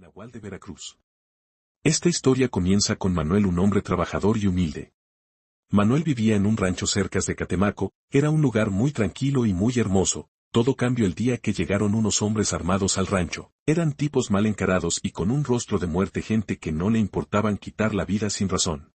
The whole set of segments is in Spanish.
Nahual de Veracruz. Esta historia comienza con Manuel, un hombre trabajador y humilde. Manuel vivía en un rancho cerca de Catemaco, era un lugar muy tranquilo y muy hermoso. Todo cambió el día que llegaron unos hombres armados al rancho. Eran tipos mal encarados y con un rostro de muerte, gente que no le importaban quitar la vida sin razón.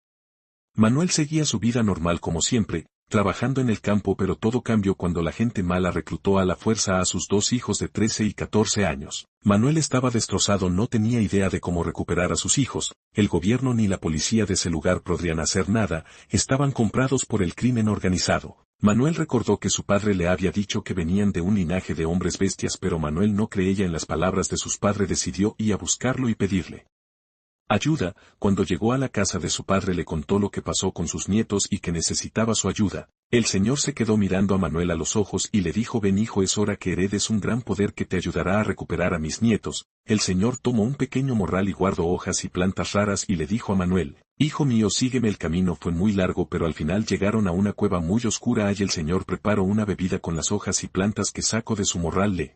Manuel seguía su vida normal como siempre, trabajando en el campo, pero todo cambió cuando la gente mala reclutó a la fuerza a sus dos hijos de 13 y 14 años. Manuel estaba destrozado, no tenía idea de cómo recuperar a sus hijos, el gobierno ni la policía de ese lugar podrían hacer nada, estaban comprados por el crimen organizado. Manuel recordó que su padre le había dicho que venían de un linaje de hombres bestias, pero Manuel no creía en las palabras de sus padres, decidió ir a buscarlo y pedirle ayuda. Cuando llegó a la casa de su padre le contó lo que pasó con sus nietos y que necesitaba su ayuda. El señor se quedó mirando a Manuel a los ojos y le dijo: ven hijo, es hora que heredes un gran poder que te ayudará a recuperar a mis nietos. El señor tomó un pequeño morral y guardó hojas y plantas raras y le dijo a Manuel: hijo mío, sígueme. El camino fue muy largo, pero al final llegaron a una cueva muy oscura. Allí el señor preparó una bebida con las hojas y plantas que sacó de su morral. Le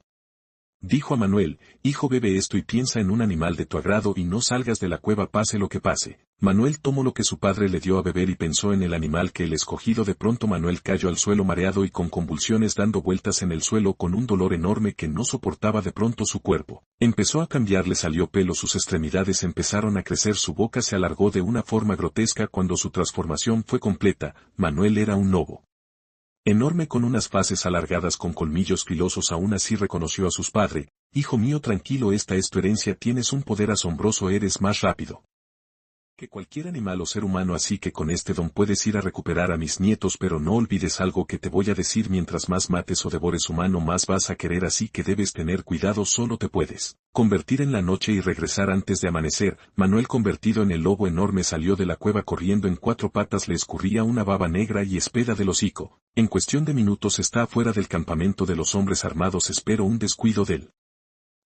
dijo a Manuel: hijo, bebe esto y piensa en un animal de tu agrado y no salgas de la cueva pase lo que pase. Manuel tomó lo que su padre le dio a beber y pensó en el animal que el escogido. De pronto Manuel cayó al suelo mareado y con convulsiones, dando vueltas en el suelo con un dolor enorme que no soportaba. De pronto su cuerpo empezó a cambiar, le salió pelo, sus extremidades empezaron a crecer, su boca se alargó de una forma grotesca. Cuando su transformación fue completa, Manuel era un lobo enorme con unas faces alargadas con colmillos filosos. Aún así reconoció a sus padres: hijo mío, tranquilo, esta es tu herencia, tienes un poder asombroso, eres más rápido que cualquier animal o ser humano, así que con este don puedes ir a recuperar a mis nietos, pero no olvides algo que te voy a decir: mientras más mates o devores humano, más vas a querer, así que debes tener cuidado, solo te puedes convertir en la noche y regresar antes de amanecer. Manuel, convertido en el lobo enorme, salió de la cueva corriendo en cuatro patas, le escurría una baba negra y espeda del hocico. En cuestión de minutos está afuera del campamento de los hombres armados, esperó un descuido del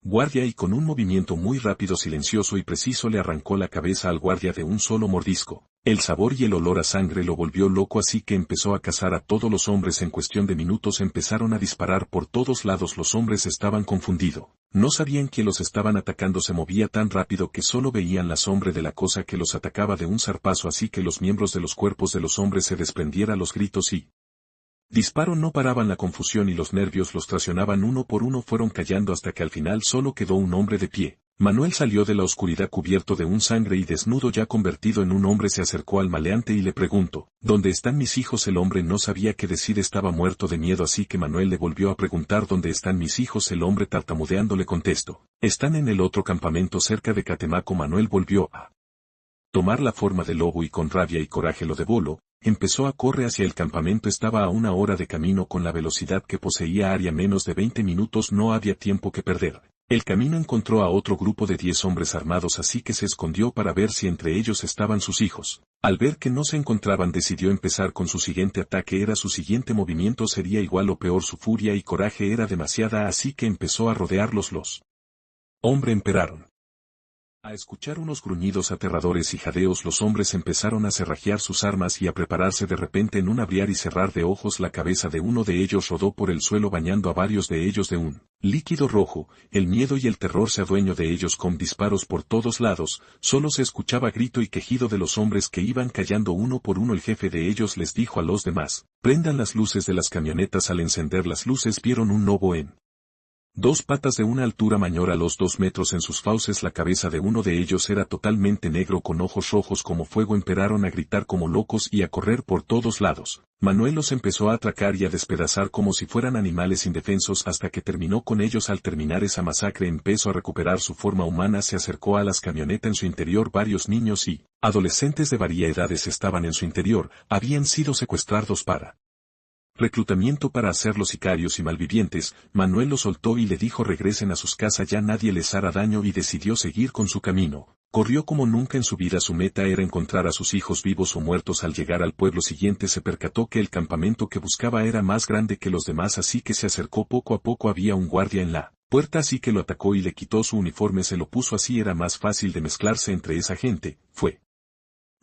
guardia y con un movimiento muy rápido, silencioso y preciso le arrancó la cabeza al guardia de un solo mordisco. El sabor y el olor a sangre lo volvió loco, así que empezó a cazar a todos los hombres. En cuestión de minutos empezaron a disparar por todos lados. Los hombres estaban confundidos, no sabían quién los estaban atacando, se movía tan rápido que solo veían la sombra de la cosa que los atacaba de un zarpazo, así que los miembros de los cuerpos de los hombres se desprendieron. Los gritos y disparo no paraban, la confusión y los nervios los traicionaban. Uno por uno fueron cayendo hasta que al final solo quedó un hombre de pie. Manuel salió de la oscuridad cubierto de un sangre y desnudo, ya convertido en un hombre. Se acercó al maleante y le preguntó: ¿dónde están mis hijos? El hombre no sabía qué decir, estaba muerto de miedo, así que Manuel le volvió a preguntar: ¿dónde están mis hijos? El hombre tartamudeando le contestó: están en el otro campamento cerca de Catemaco. Manuel volvió a tomar la forma de lobo y con rabia y coraje lo devoló. Empezó a correr hacia el campamento, estaba a una hora de camino. Con la velocidad que poseía haría menos de 20 minutos, no había tiempo que perder. El camino encontró a otro grupo de 10 hombres armados, así que se escondió para ver si entre ellos estaban sus hijos. Al ver que no se encontraban, decidió empezar con su siguiente ataque. Era su siguiente movimiento, sería igual o peor, su furia y coraje era demasiada, así que empezó a rodearlos. Los hombres empezaron a escuchar unos gruñidos aterradores y jadeos. Los hombres empezaron a cerrajear sus armas y a prepararse. De repente, en un abrir y cerrar de ojos, la cabeza de uno de ellos rodó por el suelo, bañando a varios de ellos de un líquido rojo. El miedo y el terror se adueñó de ellos con disparos por todos lados. Solo se escuchaba grito y quejido de los hombres que iban cayendo uno por uno. El jefe de ellos les dijo a los demás: prendan las luces de las camionetas. Al encender las luces vieron un lobo en dos patas de una altura mayor a los 2 metros en sus fauces. La cabeza de uno de ellos era totalmente negro con ojos rojos como fuego. Empezaron a gritar como locos y a correr por todos lados. Manuel los empezó a atracar y a despedazar como si fueran animales indefensos hasta que terminó con ellos. Al terminar esa masacre empezó a recuperar su forma humana. Se acercó a las camionetas. En su interior varios niños y adolescentes de varias edades estaban en su interior. Habían sido secuestrados para reclutamiento para hacerlos sicarios y malvivientes. Manuel los soltó y le dijo: regresen a sus casas, ya nadie les hará daño, y decidió seguir con su camino. Corrió como nunca en su vida, su meta era encontrar a sus hijos vivos o muertos. Al llegar al pueblo siguiente se percató que el campamento que buscaba era más grande que los demás, así que se acercó. Poco a poco había un guardia en la puerta, así que lo atacó y le quitó su uniforme, se lo puso, así era más fácil de mezclarse entre esa gente. Fue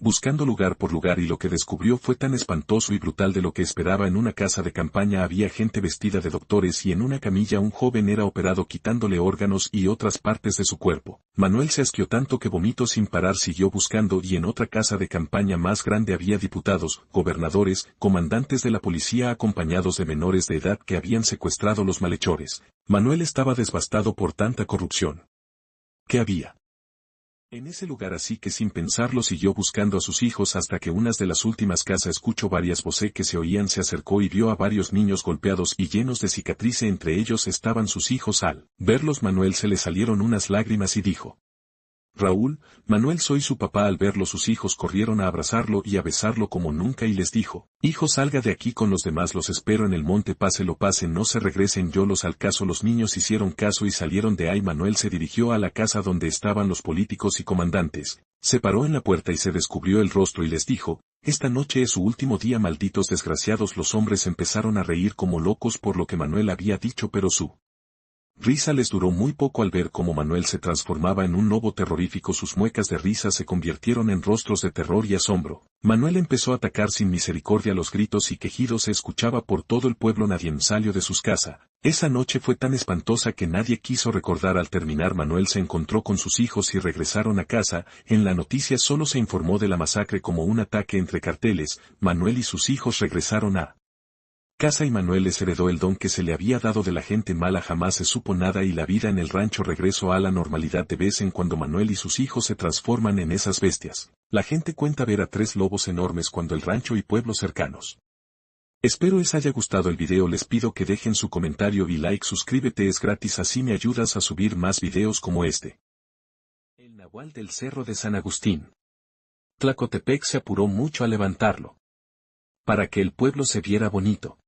buscando lugar por lugar, y lo que descubrió fue tan espantoso y brutal de lo que esperaba. En una casa de campaña había gente vestida de doctores, y en una camilla un joven era operado quitándole órganos y otras partes de su cuerpo. Manuel se asqueó tanto que vomitó sin parar. Siguió buscando, y en otra casa de campaña más grande había diputados, gobernadores, comandantes de la policía acompañados de menores de edad que habían secuestrado los malhechores. Manuel estaba devastado por tanta corrupción que había en ese lugar, así que sin pensarlo siguió buscando a sus hijos hasta que unas de las últimas casas escuchó varias voces que se oían. Se acercó y vio a varios niños golpeados y llenos de cicatrices. Entre ellos estaban sus hijos. Al verlos, Manuel se le salieron unas lágrimas y dijo: Raúl, Manuel, soy su papá. Al verlo, sus hijos corrieron a abrazarlo y a besarlo como nunca, y les dijo: hijo, salga de aquí con los demás, los espero en el monte, páselo pasen, no se regresen, yo los alcanzo. Los niños hicieron caso y salieron de ahí. Manuel se dirigió a la casa donde estaban los políticos y comandantes, se paró en la puerta y se descubrió el rostro y les dijo: esta noche es su último día, malditos desgraciados. Los hombres empezaron a reír como locos por lo que Manuel había dicho, pero su risa les duró muy poco. Al ver cómo Manuel se transformaba en un lobo terrorífico, sus muecas de risa se convirtieron en rostros de terror y asombro. Manuel empezó a atacar sin misericordia. Los gritos y quejidos se escuchaba por todo el pueblo. Nadie salió de sus casas. Esa noche fue tan espantosa que nadie quiso recordar. Al terminar, Manuel se encontró con sus hijos y regresaron a casa. En la noticia solo se informó de la masacre como un ataque entre carteles. Manuel y sus hijos regresaron a casa y Manuel les heredó el don que se le había dado de la gente mala. Jamás se supo nada y la vida en el rancho regresó a la normalidad. De vez en cuando Manuel y sus hijos se transforman en esas bestias. La gente cuenta ver a 3 lobos enormes cuando el rancho y pueblos cercanos. Espero les haya gustado el video. Les pido que dejen su comentario y like. Suscríbete, es gratis, así me ayudas a subir más videos como este. El nahual del cerro de San Agustín. Tlacotepec se apuró mucho a levantarlo para que el pueblo se viera bonito.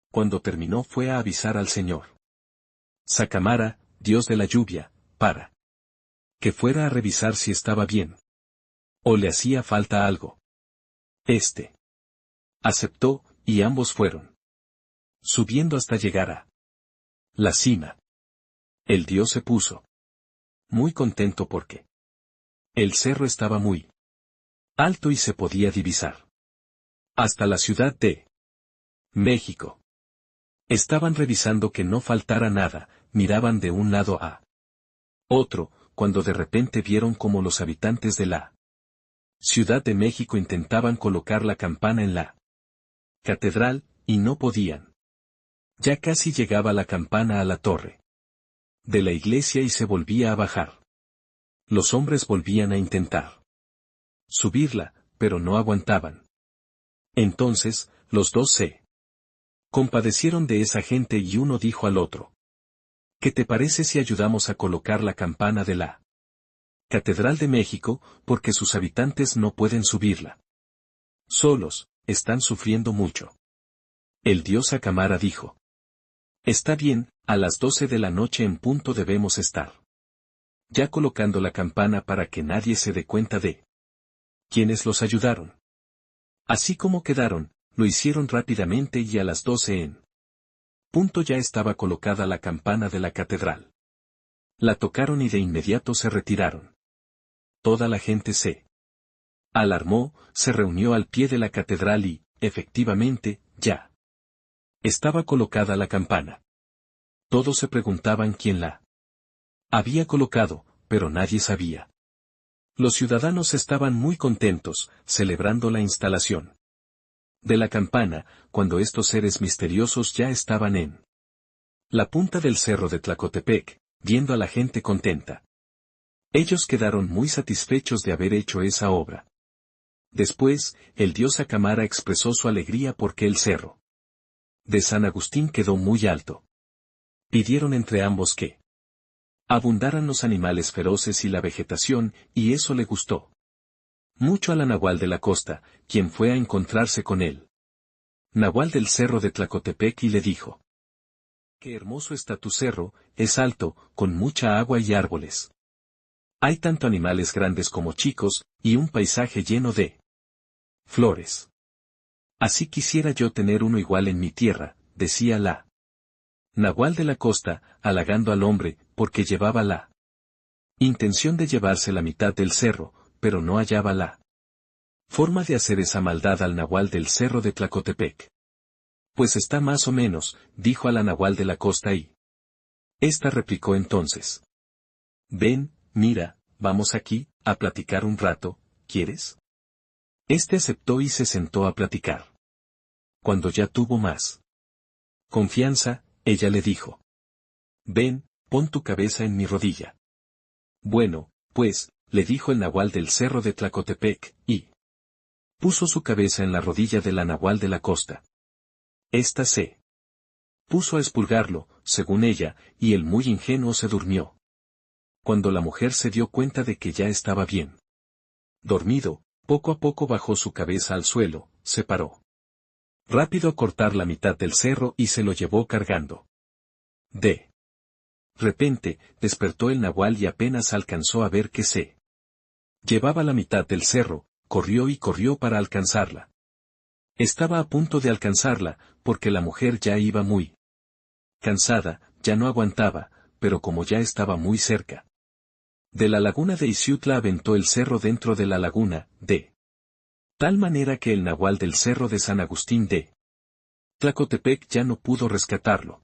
Cuando terminó fue a avisar al señor Sacamara, dios de la lluvia, para que fuera a revisar si estaba bien o le hacía falta algo. Este aceptó, y ambos fueron subiendo hasta llegar a la cima. El dios se puso muy contento porque el cerro estaba muy alto y se podía divisar hasta la Ciudad de México. Estaban revisando que no faltara nada, miraban de un lado a otro, cuando de repente vieron como los habitantes de la Ciudad de México intentaban colocar la campana en la catedral, y no podían. Ya casi llegaba la campana a la torre de la iglesia y se volvía a bajar. Los hombres volvían a intentar subirla, pero no aguantaban. Entonces, los dos se compadecieron de esa gente y uno dijo al otro: ¿qué te parece si ayudamos a colocar la campana de la Catedral de México, porque sus habitantes no pueden subirla solos, están sufriendo mucho? El dios Sacamara dijo: está bien, a las 12 de la noche en punto debemos estar ya colocando la campana para que nadie se dé cuenta de quienes los ayudaron. Así como quedaron, lo hicieron rápidamente y a las 12 en punto ya estaba colocada la campana de la catedral. La tocaron y de inmediato se retiraron. Toda la gente se alarmó, se reunió al pie de la catedral y, efectivamente, ya estaba colocada la campana. Todos se preguntaban quién la había colocado, pero nadie sabía. Los ciudadanos estaban muy contentos, celebrando la instalación de la campana, cuando estos seres misteriosos ya estaban en la punta del cerro de Tlacotepec, viendo a la gente contenta. Ellos quedaron muy satisfechos de haber hecho esa obra. Después, el dios Sacamara expresó su alegría porque el cerro de San Agustín quedó muy alto. Pidieron entre ambos que abundaran los animales feroces y la vegetación, y eso le gustó mucho a la nahual de la costa, quien fue a encontrarse con él nahual del cerro de Tlacotepec y le dijo: qué hermoso está tu cerro, es alto, con mucha agua y árboles. Hay tanto animales grandes como chicos, y un paisaje lleno de flores. Así quisiera yo tener uno igual en mi tierra, decía la nahual de la costa, halagando al hombre, porque llevaba la intención de llevarse la mitad del cerro, pero no hallaba la Forma de hacer esa maldad al nahual del cerro de Tlacotepec. Pues está más o menos, dijo a la nahual de la costa y. Esta replicó entonces. Ven, mira, vamos aquí, a platicar un rato, ¿quieres? Este aceptó y se sentó a platicar. Cuando ya tuvo más confianza, ella le dijo. Ven, pon tu cabeza en mi rodilla. Bueno, pues, le dijo el nahual del cerro de Tlacotepec, y puso su cabeza en la rodilla de la nahual de la costa. Esta se puso a expurgarlo, según ella, y el muy ingenuo se durmió. Cuando la mujer se dio cuenta de que ya estaba bien dormido, poco a poco bajó su cabeza al suelo, se paró rápido a cortar la mitad del cerro y se lo llevó cargando. De repente, despertó el nahual y apenas alcanzó a ver que se llevaba la mitad del cerro, corrió y corrió para alcanzarla. Estaba a punto de alcanzarla, porque la mujer ya iba muy cansada, ya no aguantaba, pero como ya estaba muy cerca de la laguna de Ixutla aventó el cerro dentro de la laguna, de tal manera que el nahual del cerro de San Agustín de Tlacotepec ya no pudo rescatarlo.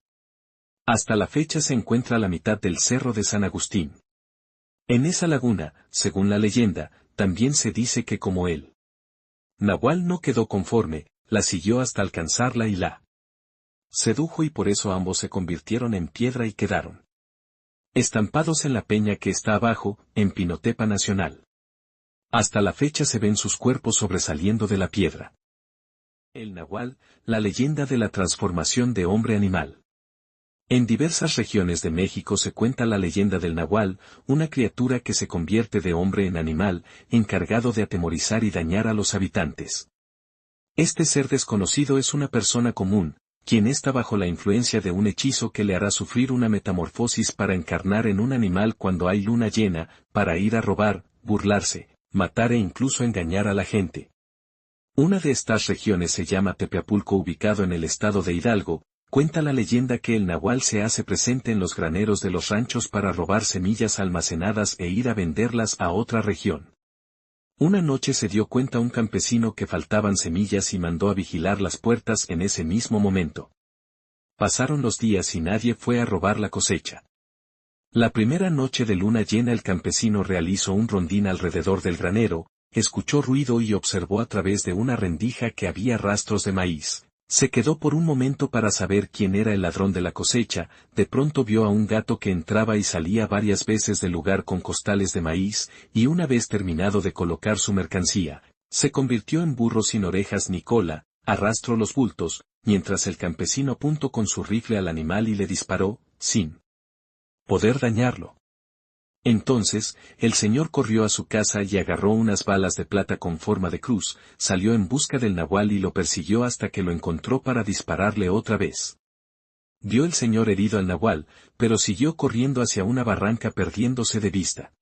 Hasta la fecha se encuentra la mitad del cerro de San Agustín. En esa laguna, según la leyenda, también se dice que como él nahual no quedó conforme, la siguió hasta alcanzarla y la sedujo y por eso ambos se convirtieron en piedra y quedaron estampados en la peña que está abajo, en Pinotepa Nacional. Hasta la fecha se ven sus cuerpos sobresaliendo de la piedra. El nahual, la leyenda de la transformación de hombre-animal. En diversas regiones de México se cuenta la leyenda del nahual, una criatura que se convierte de hombre en animal, encargado de atemorizar y dañar a los habitantes. Este ser desconocido es una persona común, quien está bajo la influencia de un hechizo que le hará sufrir una metamorfosis para encarnar en un animal cuando hay luna llena, para ir a robar, burlarse, matar e incluso engañar a la gente. Una de estas regiones se llama Tepeapulco, ubicado en el estado de Hidalgo. Cuenta la leyenda que el nahual se hace presente en los graneros de los ranchos para robar semillas almacenadas e ir a venderlas a otra región. Una noche se dio cuenta un campesino que faltaban semillas y mandó a vigilar las puertas en ese mismo momento. Pasaron los días y nadie fue a robar la cosecha. La primera noche de luna llena el campesino realizó un rondín alrededor del granero, escuchó ruido y observó a través de una rendija que había rastros de maíz. Se quedó por un momento para saber quién era el ladrón de la cosecha, de pronto vio a un gato que entraba y salía varias veces del lugar con costales de maíz, y una vez terminado de colocar su mercancía, se convirtió en burro sin orejas ni cola, arrastró los bultos, mientras el campesino apuntó con su rifle al animal y le disparó, sin poder dañarlo. Entonces, el señor corrió a su casa y agarró unas balas de plata con forma de cruz, salió en busca del nahual y lo persiguió hasta que lo encontró para dispararle otra vez. Vio el señor herido al nahual, pero siguió corriendo hacia una barranca perdiéndose de vista.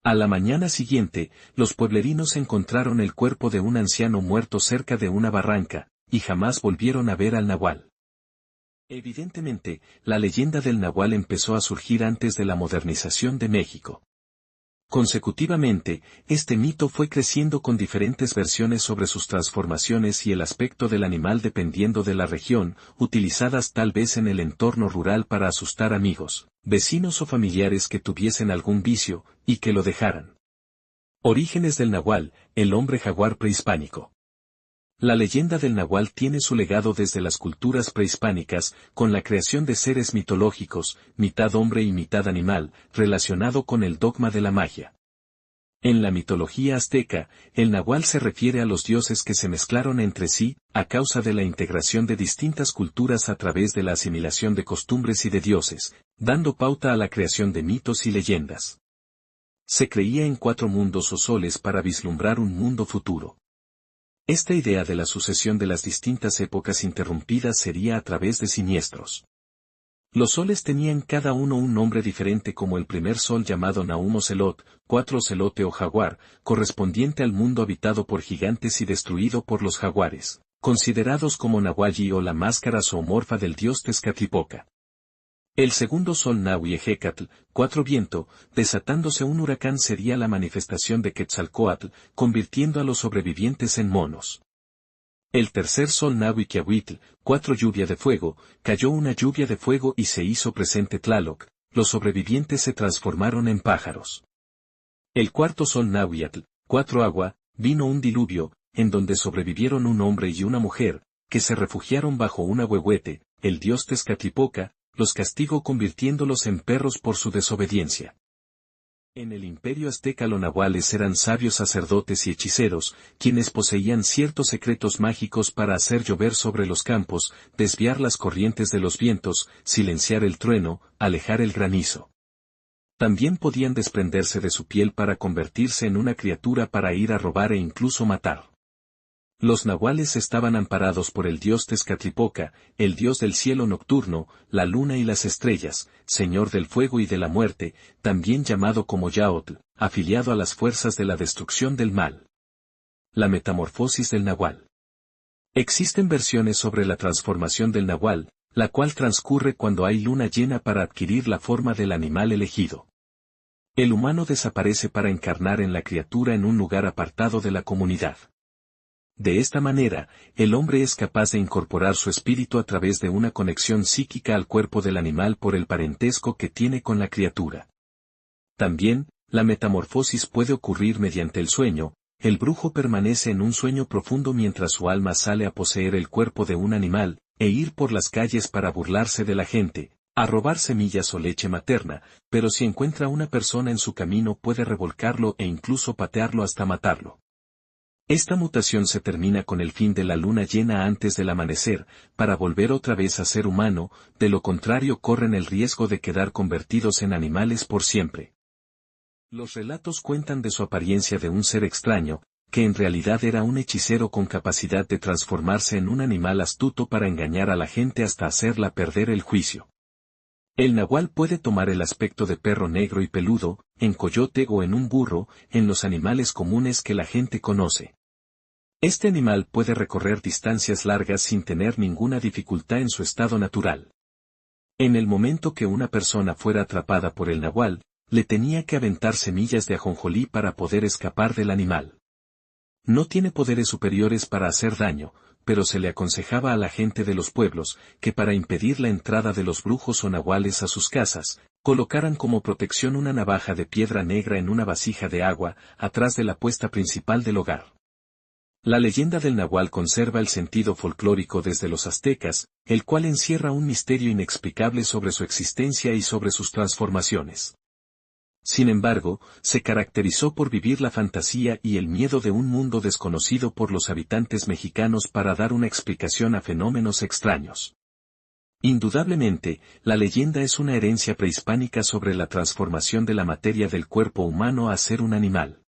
A la mañana siguiente, los pueblerinos encontraron el cuerpo de un anciano muerto cerca de una barranca, y jamás volvieron a ver al nahual. Evidentemente, la leyenda del nahual empezó a surgir antes de la modernización de México. Consecutivamente, este mito fue creciendo con diferentes versiones sobre sus transformaciones y el aspecto del animal dependiendo de la región, utilizadas tal vez en el entorno rural para asustar amigos, vecinos o familiares que tuviesen algún vicio, y que lo dejaran. Orígenes del nahual, el hombre jaguar prehispánico. La leyenda del nahual tiene su legado desde las culturas prehispánicas, con la creación de seres mitológicos, mitad hombre y mitad animal, relacionado con el dogma de la magia. En la mitología azteca, el nahual se refiere a los dioses que se mezclaron entre sí, a causa de la integración de distintas culturas a través de la asimilación de costumbres y de dioses, dando pauta a la creación de mitos y leyendas. Se creía en 4 mundos o soles para vislumbrar un mundo futuro. Esta idea de la sucesión de las distintas épocas interrumpidas sería a través de siniestros. Los soles tenían cada uno un nombre diferente, como el primer sol llamado Naum Ocelot, 4 Ocelote o jaguar, correspondiente al mundo habitado por gigantes y destruido por los jaguares, considerados como Nahualli o la máscara zoomorfa del dios Tezcatlipoca. El segundo sol Nahui-Ejecatl, 4 viento, desatándose un huracán sería la manifestación de Quetzalcóatl, convirtiendo a los sobrevivientes en monos. El tercer sol Nahui-Quiahuitl, 4 lluvia de fuego, cayó una lluvia de fuego y se hizo presente Tlaloc, los sobrevivientes se transformaron en pájaros. El cuarto sol Nahuiatl, 4 agua, vino un diluvio, en donde sobrevivieron un hombre y una mujer, que se refugiaron bajo un ahuehuete, el dios Tezcatlipoca, los castigó convirtiéndolos en perros por su desobediencia. En el imperio azteca los nahuales eran sabios sacerdotes y hechiceros, quienes poseían ciertos secretos mágicos para hacer llover sobre los campos, desviar las corrientes de los vientos, silenciar el trueno, alejar el granizo. También podían desprenderse de su piel para convertirse en una criatura para ir a robar e incluso matar. Los nahuales estaban amparados por el dios Tezcatlipoca, el dios del cielo nocturno, la luna y las estrellas, señor del fuego y de la muerte, también llamado como Yaotl, afiliado a las fuerzas de la destrucción del mal. La metamorfosis del nahual. Existen versiones sobre la transformación del nahual, la cual transcurre cuando hay luna llena para adquirir la forma del animal elegido. El humano desaparece para encarnar en la criatura en un lugar apartado de la comunidad. De esta manera, el hombre es capaz de incorporar su espíritu a través de una conexión psíquica al cuerpo del animal por el parentesco que tiene con la criatura. También, la metamorfosis puede ocurrir mediante el sueño. El brujo permanece en un sueño profundo mientras su alma sale a poseer el cuerpo de un animal, e ir por las calles para burlarse de la gente, a robar semillas o leche materna, pero si encuentra una persona en su camino puede revolcarlo e incluso patearlo hasta matarlo. Esta mutación se termina con el fin de la luna llena antes del amanecer, para volver otra vez a ser humano, de lo contrario corren el riesgo de quedar convertidos en animales por siempre. Los relatos cuentan de su apariencia de un ser extraño, que en realidad era un hechicero con capacidad de transformarse en un animal astuto para engañar a la gente hasta hacerla perder el juicio. El nahual puede tomar el aspecto de perro negro y peludo, en coyote o en un burro, en los animales comunes que la gente conoce. Este animal puede recorrer distancias largas sin tener ninguna dificultad en su estado natural. En el momento que una persona fuera atrapada por el nahual, le tenía que aventar semillas de ajonjolí para poder escapar del animal. No tiene poderes superiores para hacer daño, pero se le aconsejaba a la gente de los pueblos, que para impedir la entrada de los brujos o nahuales a sus casas, colocaran como protección una navaja de piedra negra en una vasija de agua, atrás de la puesta principal del hogar. La leyenda del nahual conserva el sentido folclórico desde los aztecas, el cual encierra un misterio inexplicable sobre su existencia y sobre sus transformaciones. Sin embargo, se caracterizó por vivir la fantasía y el miedo de un mundo desconocido por los habitantes mexicanos para dar una explicación a fenómenos extraños. Indudablemente, la leyenda es una herencia prehispánica sobre la transformación de la materia del cuerpo humano a ser un animal.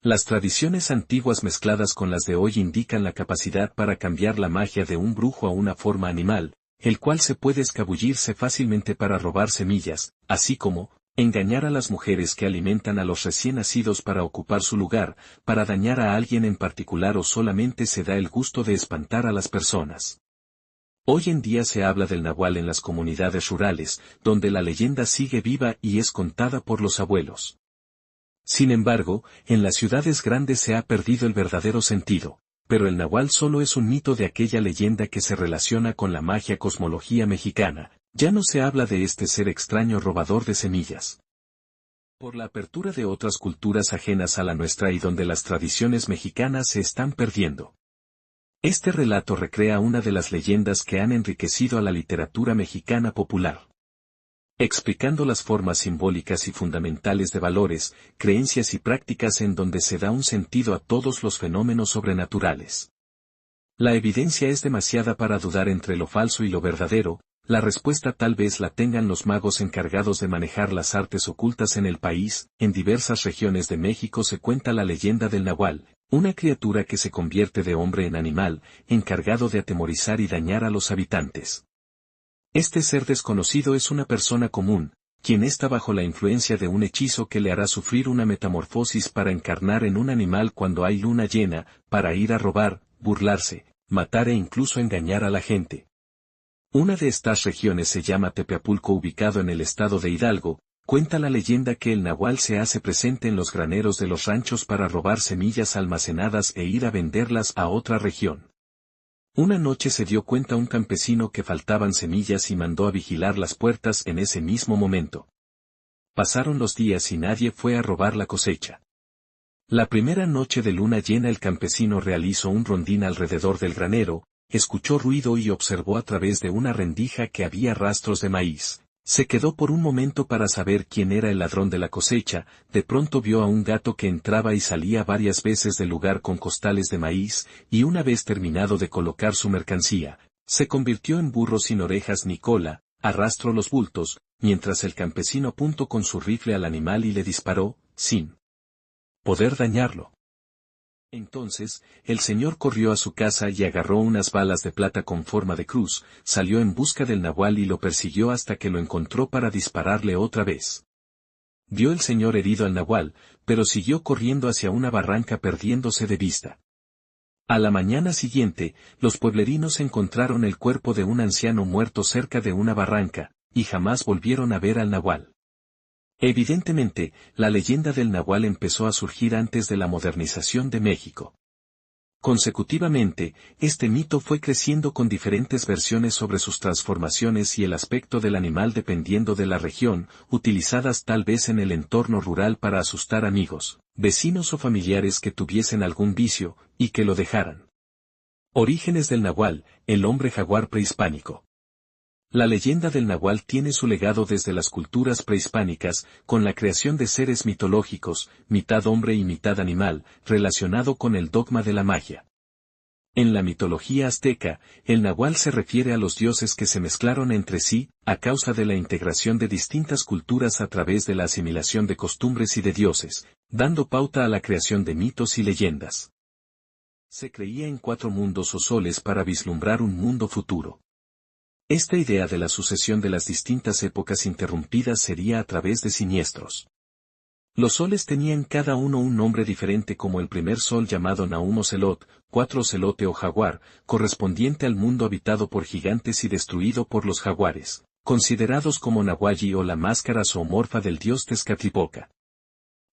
Las tradiciones antiguas mezcladas con las de hoy indican la capacidad para cambiar la magia de un brujo a una forma animal, el cual se puede escabullirse fácilmente para robar semillas, así como, engañar a las mujeres que alimentan a los recién nacidos para ocupar su lugar, para dañar a alguien en particular o solamente se da el gusto de espantar a las personas. Hoy en día se habla del nahual en las comunidades rurales, donde la leyenda sigue viva y es contada por los abuelos. Sin embargo, en las ciudades grandes se ha perdido el verdadero sentido, pero el nahual solo es un mito de aquella leyenda que se relaciona con la magia cosmología mexicana. Ya no se habla de este ser extraño robador de semillas. Por la apertura de otras culturas ajenas a la nuestra y donde las tradiciones mexicanas se están perdiendo. Este relato recrea una de las leyendas que han enriquecido a la literatura mexicana popular, explicando las formas simbólicas y fundamentales de valores, creencias y prácticas en donde se da un sentido a todos los fenómenos sobrenaturales. La evidencia es demasiada para dudar entre lo falso y lo verdadero. La respuesta tal vez la tengan los magos encargados de manejar las artes ocultas en el país. En diversas regiones de México se cuenta la leyenda del nahual, una criatura que se convierte de hombre en animal, encargado de atemorizar y dañar a los habitantes. Este ser desconocido es una persona común, quien está bajo la influencia de un hechizo que le hará sufrir una metamorfosis para encarnar en un animal cuando hay luna llena, para ir a robar, burlarse, matar e incluso engañar a la gente. Una de estas regiones se llama Tepeapulco, ubicado en el estado de Hidalgo. Cuenta la leyenda que el nahual se hace presente en los graneros de los ranchos para robar semillas almacenadas e ir a venderlas a otra región. Una noche se dio cuenta un campesino que faltaban semillas y mandó a vigilar las puertas en ese mismo momento. Pasaron los días y nadie fue a robar la cosecha. La primera noche de luna llena el campesino realizó un rondín alrededor del granero, escuchó ruido y observó a través de una rendija que había rastros de maíz. Se quedó por un momento para saber quién era el ladrón de la cosecha. De pronto vio a un gato que entraba y salía varias veces del lugar con costales de maíz, y una vez terminado de colocar su mercancía, se convirtió en burro sin orejas ni cola, arrastró los bultos, mientras el campesino apuntó con su rifle al animal y le disparó, sin poder dañarlo. Entonces, el señor corrió a su casa y agarró unas balas de plata con forma de cruz, salió en busca del nahual y lo persiguió hasta que lo encontró para dispararle otra vez. Vio el señor herido al nahual, pero siguió corriendo hacia una barranca perdiéndose de vista. A la mañana siguiente, los pueblerinos encontraron el cuerpo de un anciano muerto cerca de una barranca, y jamás volvieron a ver al nahual. Evidentemente, la leyenda del nahual empezó a surgir antes de la modernización de México. Consecutivamente, este mito fue creciendo con diferentes versiones sobre sus transformaciones y el aspecto del animal dependiendo de la región, utilizadas tal vez en el entorno rural para asustar amigos, vecinos o familiares que tuviesen algún vicio, y que lo dejaran. Orígenes del nahual, el hombre jaguar prehispánico. La leyenda del nahual tiene su legado desde las culturas prehispánicas, con la creación de seres mitológicos, mitad hombre y mitad animal, relacionado con el dogma de la magia. En la mitología azteca, el nahual se refiere a los dioses que se mezclaron entre sí, a causa de la integración de distintas culturas a través de la asimilación de costumbres y de dioses, dando pauta a la creación de mitos y leyendas. Se creía en 4 mundos o soles para vislumbrar un mundo futuro. Esta idea de la sucesión de las distintas épocas interrumpidas sería a través de siniestros. Los soles tenían cada uno un nombre diferente, como el primer sol llamado Naum Ocelot, 4 Ocelote o jaguar, correspondiente al mundo habitado por gigantes y destruido por los jaguares, considerados como Nahualli o la máscara zoomorfa del dios Tezcatlipoca.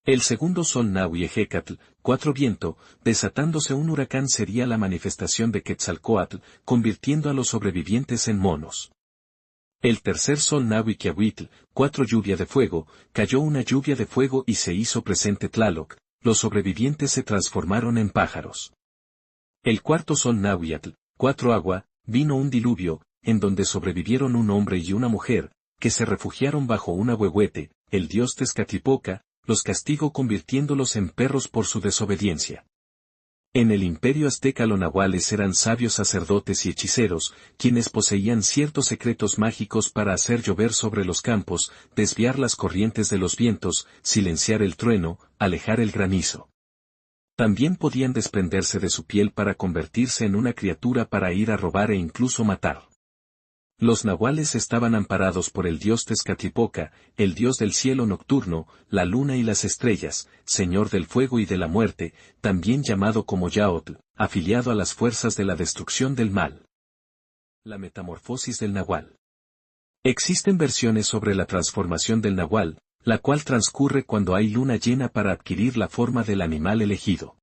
El segundo sol Nahui-Ejecatl, 4 viento, desatándose un huracán, sería la manifestación de Quetzalcóatl, convirtiendo a los sobrevivientes en monos. El tercer sol Nahui-Quiahuitl, 4 lluvia de fuego, cayó una lluvia de fuego y se hizo presente Tlaloc, los sobrevivientes se transformaron en pájaros. El cuarto sol Nahuiatl, 4 agua, vino un diluvio, en donde sobrevivieron un hombre y una mujer, que se refugiaron bajo un ahuehuete, el dios Tezcatlipoca, los castigó convirtiéndolos en perros por su desobediencia. En el imperio azteca los nahuales eran sabios sacerdotes y hechiceros, quienes poseían ciertos secretos mágicos para hacer llover sobre los campos, desviar las corrientes de los vientos, silenciar el trueno, alejar el granizo. También podían desprenderse de su piel para convertirse en una criatura para ir a robar e incluso matar. Los nahuales estaban amparados por el dios Tezcatlipoca, el dios del cielo nocturno, la luna y las estrellas, señor del fuego y de la muerte, también llamado como Yaotl, afiliado a las fuerzas de la destrucción del mal. La metamorfosis del nahual. Existen versiones sobre la transformación del nahual, la cual transcurre cuando hay luna llena para adquirir la forma del animal elegido.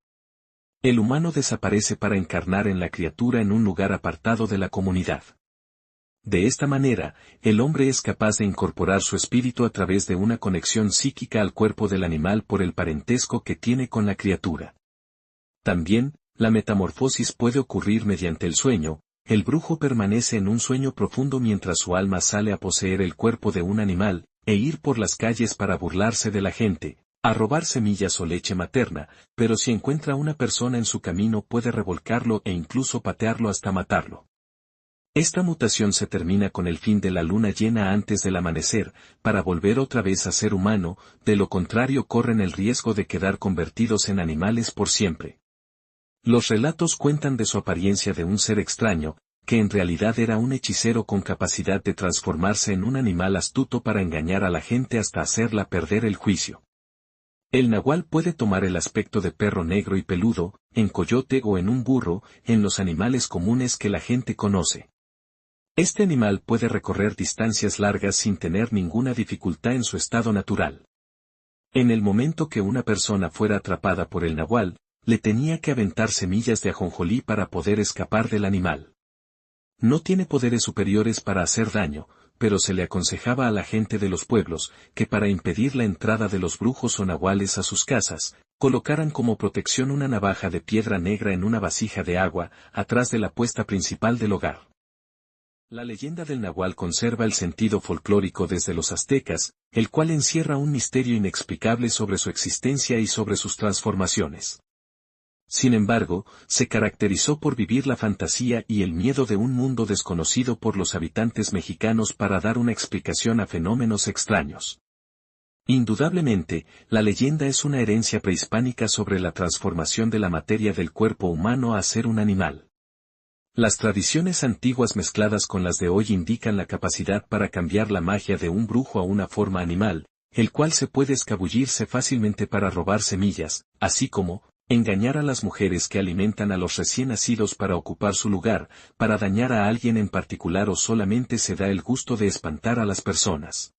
El humano desaparece para encarnar en la criatura en un lugar apartado de la comunidad. De esta manera, el hombre es capaz de incorporar su espíritu a través de una conexión psíquica al cuerpo del animal por el parentesco que tiene con la criatura. También, la metamorfosis puede ocurrir mediante el sueño. El brujo permanece en un sueño profundo mientras su alma sale a poseer el cuerpo de un animal, e ir por las calles para burlarse de la gente, a robar semillas o leche materna, pero si encuentra una persona en su camino puede revolcarlo e incluso patearlo hasta matarlo. Esta mutación se termina con el fin de la luna llena antes del amanecer, para volver otra vez a ser humano, de lo contrario corren el riesgo de quedar convertidos en animales por siempre. Los relatos cuentan de su apariencia de un ser extraño, que en realidad era un hechicero con capacidad de transformarse en un animal astuto para engañar a la gente hasta hacerla perder el juicio. El nahual puede tomar el aspecto de perro negro y peludo, en coyote o en un burro, en los animales comunes que la gente conoce. Este animal puede recorrer distancias largas sin tener ninguna dificultad en su estado natural. En el momento que una persona fuera atrapada por el nahual, le tenía que aventar semillas de ajonjolí para poder escapar del animal. No tiene poderes superiores para hacer daño, pero se le aconsejaba a la gente de los pueblos, que para impedir la entrada de los brujos o nahuales a sus casas, colocaran como protección una navaja de piedra negra en una vasija de agua, atrás de la puesta principal del hogar. La leyenda del nahual conserva el sentido folclórico desde los aztecas, el cual encierra un misterio inexplicable sobre su existencia y sobre sus transformaciones. Sin embargo, se caracterizó por vivir la fantasía y el miedo de un mundo desconocido por los habitantes mexicanos para dar una explicación a fenómenos extraños. Indudablemente, la leyenda es una herencia prehispánica sobre la transformación de la materia del cuerpo humano a ser un animal. Las tradiciones antiguas mezcladas con las de hoy indican la capacidad para cambiar la magia de un brujo a una forma animal, el cual se puede escabullirse fácilmente para robar semillas, así como, engañar a las mujeres que alimentan a los recién nacidos para ocupar su lugar, para dañar a alguien en particular o solamente se da el gusto de espantar a las personas.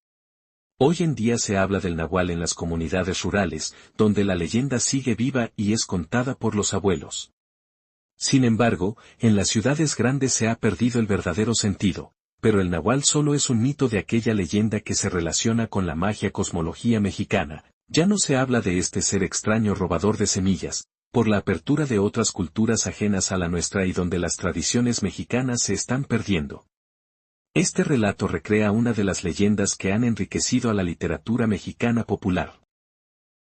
Hoy en día se habla del nahual en las comunidades rurales, donde la leyenda sigue viva y es contada por los abuelos. Sin embargo, en las ciudades grandes se ha perdido el verdadero sentido, pero el nahual solo es un mito de aquella leyenda que se relaciona con la magia cosmología mexicana. Ya no se habla de este ser extraño robador de semillas, por la apertura de otras culturas ajenas a la nuestra y donde las tradiciones mexicanas se están perdiendo. Este relato recrea una de las leyendas que han enriquecido a la literatura mexicana popular,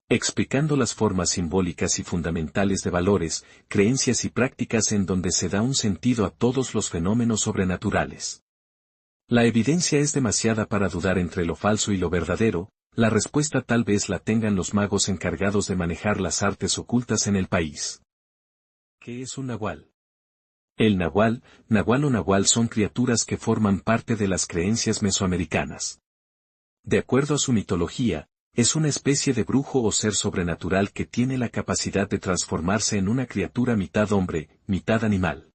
explicando las formas simbólicas y fundamentales de valores, creencias y prácticas en donde se da un sentido a todos los fenómenos sobrenaturales. La evidencia es demasiada para dudar entre lo falso y lo verdadero. La respuesta tal vez la tengan los magos encargados de manejar las artes ocultas en el país. ¿Qué es un nahual? El nahual o nahual son criaturas que forman parte de las creencias mesoamericanas. De acuerdo a su mitología, es una especie de brujo o ser sobrenatural que tiene la capacidad de transformarse en una criatura mitad hombre, mitad animal.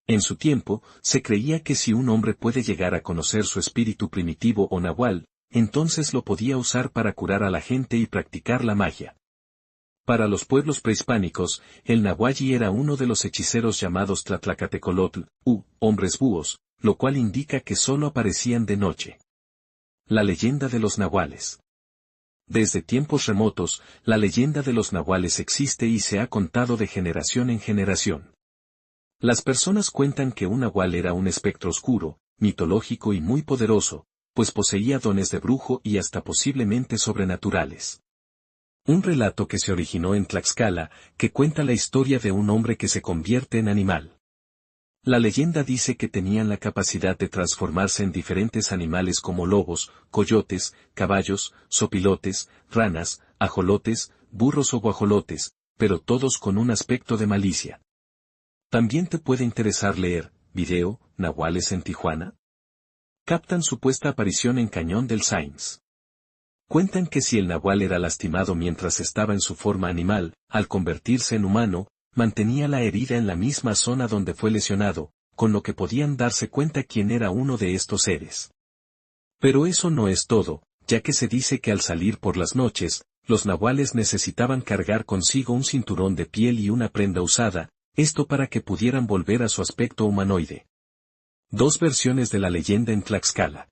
En su tiempo, se creía que si un hombre puede llegar a conocer su espíritu primitivo o nahual, entonces lo podía usar para curar a la gente y practicar la magia. Para los pueblos prehispánicos, el nahualli era uno de los hechiceros llamados Tlatlacatecolotlh, hombres búhos, lo cual indica que solo aparecían de noche. La leyenda de los nahuales. Desde tiempos remotos, la leyenda de los nahuales existe y se ha contado de generación en generación. Las personas cuentan que un nahual era un espectro oscuro, mitológico y muy poderoso, pues poseía dones de brujo y hasta posiblemente sobrenaturales. Un relato que se originó en Tlaxcala, que cuenta la historia de un hombre que se convierte en animal. La leyenda dice que tenían la capacidad de transformarse en diferentes animales como lobos, coyotes, caballos, sopilotes, ranas, ajolotes, burros o guajolotes, pero todos con un aspecto de malicia. También te puede interesar leer, video, Nahuales en Tijuana. Captan supuesta aparición en Cañón del Sainz. Cuentan que si el nahual era lastimado mientras estaba en su forma animal, al convertirse en humano, mantenía la herida en la misma zona donde fue lesionado, con lo que podían darse cuenta quién era uno de estos seres. Pero eso no es todo, ya que se dice que al salir por las noches, los nahuales necesitaban cargar consigo un cinturón de piel y una prenda usada, esto para que pudieran volver a su aspecto humanoide. Dos versiones de la leyenda en Tlaxcala.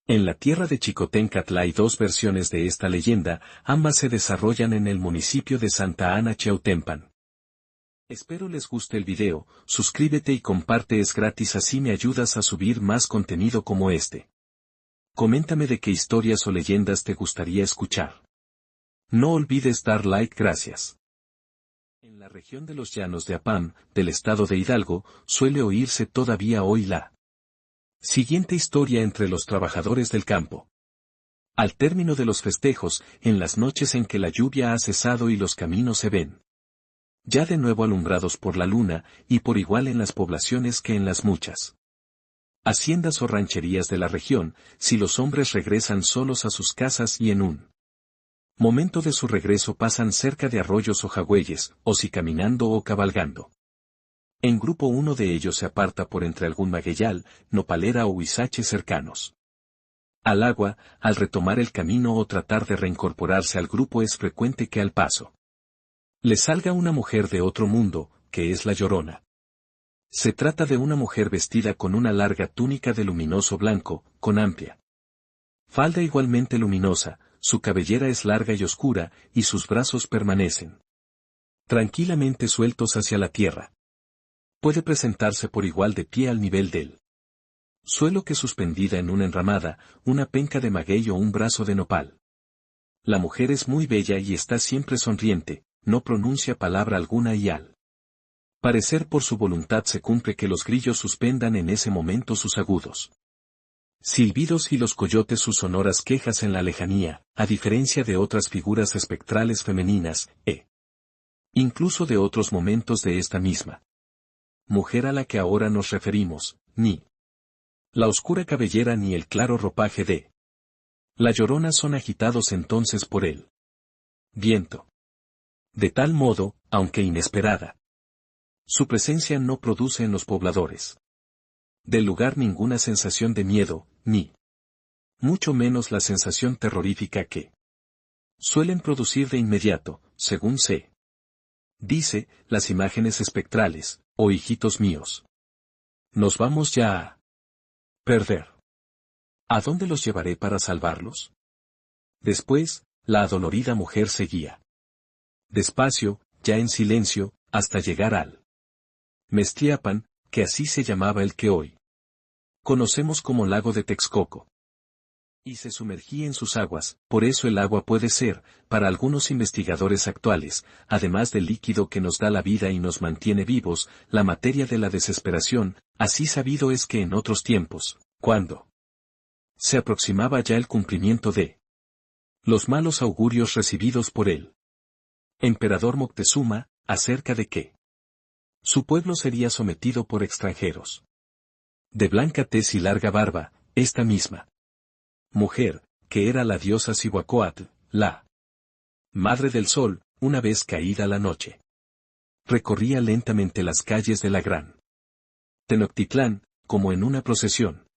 En la tierra de Chicotencatl hay dos versiones de esta leyenda, ambas se desarrollan en el municipio de Santa Ana Chiautempan. Espero les guste el video, suscríbete y comparte, es gratis, así me ayudas a subir más contenido como este. Coméntame de qué historias o leyendas te gustaría escuchar. No olvides dar like, gracias. En la región de los Llanos de Apam, del estado de Hidalgo, suele oírse todavía hoy la siguiente historia entre los trabajadores del campo. Al término de los festejos, en las noches en que la lluvia ha cesado y los caminos se ven ya de nuevo alumbrados por la luna, y por igual en las poblaciones que en las muchas haciendas o rancherías de la región, si los hombres regresan solos a sus casas y en un momento de su regreso pasan cerca de arroyos o jagüeyes, o si caminando o cabalgando. En grupo uno de ellos se aparta por entre algún magueyal, nopalera o huizache cercanos. Al agua, al retomar el camino o tratar de reincorporarse al grupo es frecuente que al paso le salga una mujer de otro mundo, que es la Llorona. Se trata de una mujer vestida con una larga túnica de luminoso blanco, con amplia falda igualmente luminosa, su cabellera es larga y oscura, y sus brazos permanecen tranquilamente sueltos hacia la tierra. Puede presentarse por igual de pie al nivel del suelo que suspendida en una enramada, una penca de maguey o un brazo de nopal. La mujer es muy bella y está siempre sonriente, no pronuncia palabra alguna y al parecer por su voluntad se cumple que los grillos suspendan en ese momento sus agudos silbidos y los coyotes sus sonoras quejas en la lejanía, a diferencia de otras figuras espectrales femeninas, incluso de otros momentos de esta misma mujer a la que ahora nos referimos, ni la oscura cabellera ni el claro ropaje de la Llorona son agitados entonces por el viento. De tal modo, aunque inesperada, su presencia no produce en los pobladores del lugar ninguna sensación de miedo, ni mucho menos la sensación terrorífica que suelen producir de inmediato, según se dice, las imágenes espectrales, oh hijitos míos. Nos vamos ya a perder. ¿A dónde los llevaré para salvarlos? Después, la adolorida mujer seguía despacio, ya en silencio, hasta llegar al Mestiapan, que así se llamaba el que hoy conocemos como lago de Texcoco. Y se sumergía en sus aguas, por eso el agua puede ser, para algunos investigadores actuales, además del líquido que nos da la vida y nos mantiene vivos, la materia de la desesperación, así sabido es que en otros tiempos, cuando se aproximaba ya el cumplimiento de los malos augurios recibidos por él emperador Moctezuma, acerca de que su pueblo sería sometido por extranjeros de blanca tez y larga barba, esta misma mujer, que era la diosa Cihuacóatl, la madre del sol, una vez caída la noche, recorría lentamente las calles de la gran Tenochtitlán, como en una procesión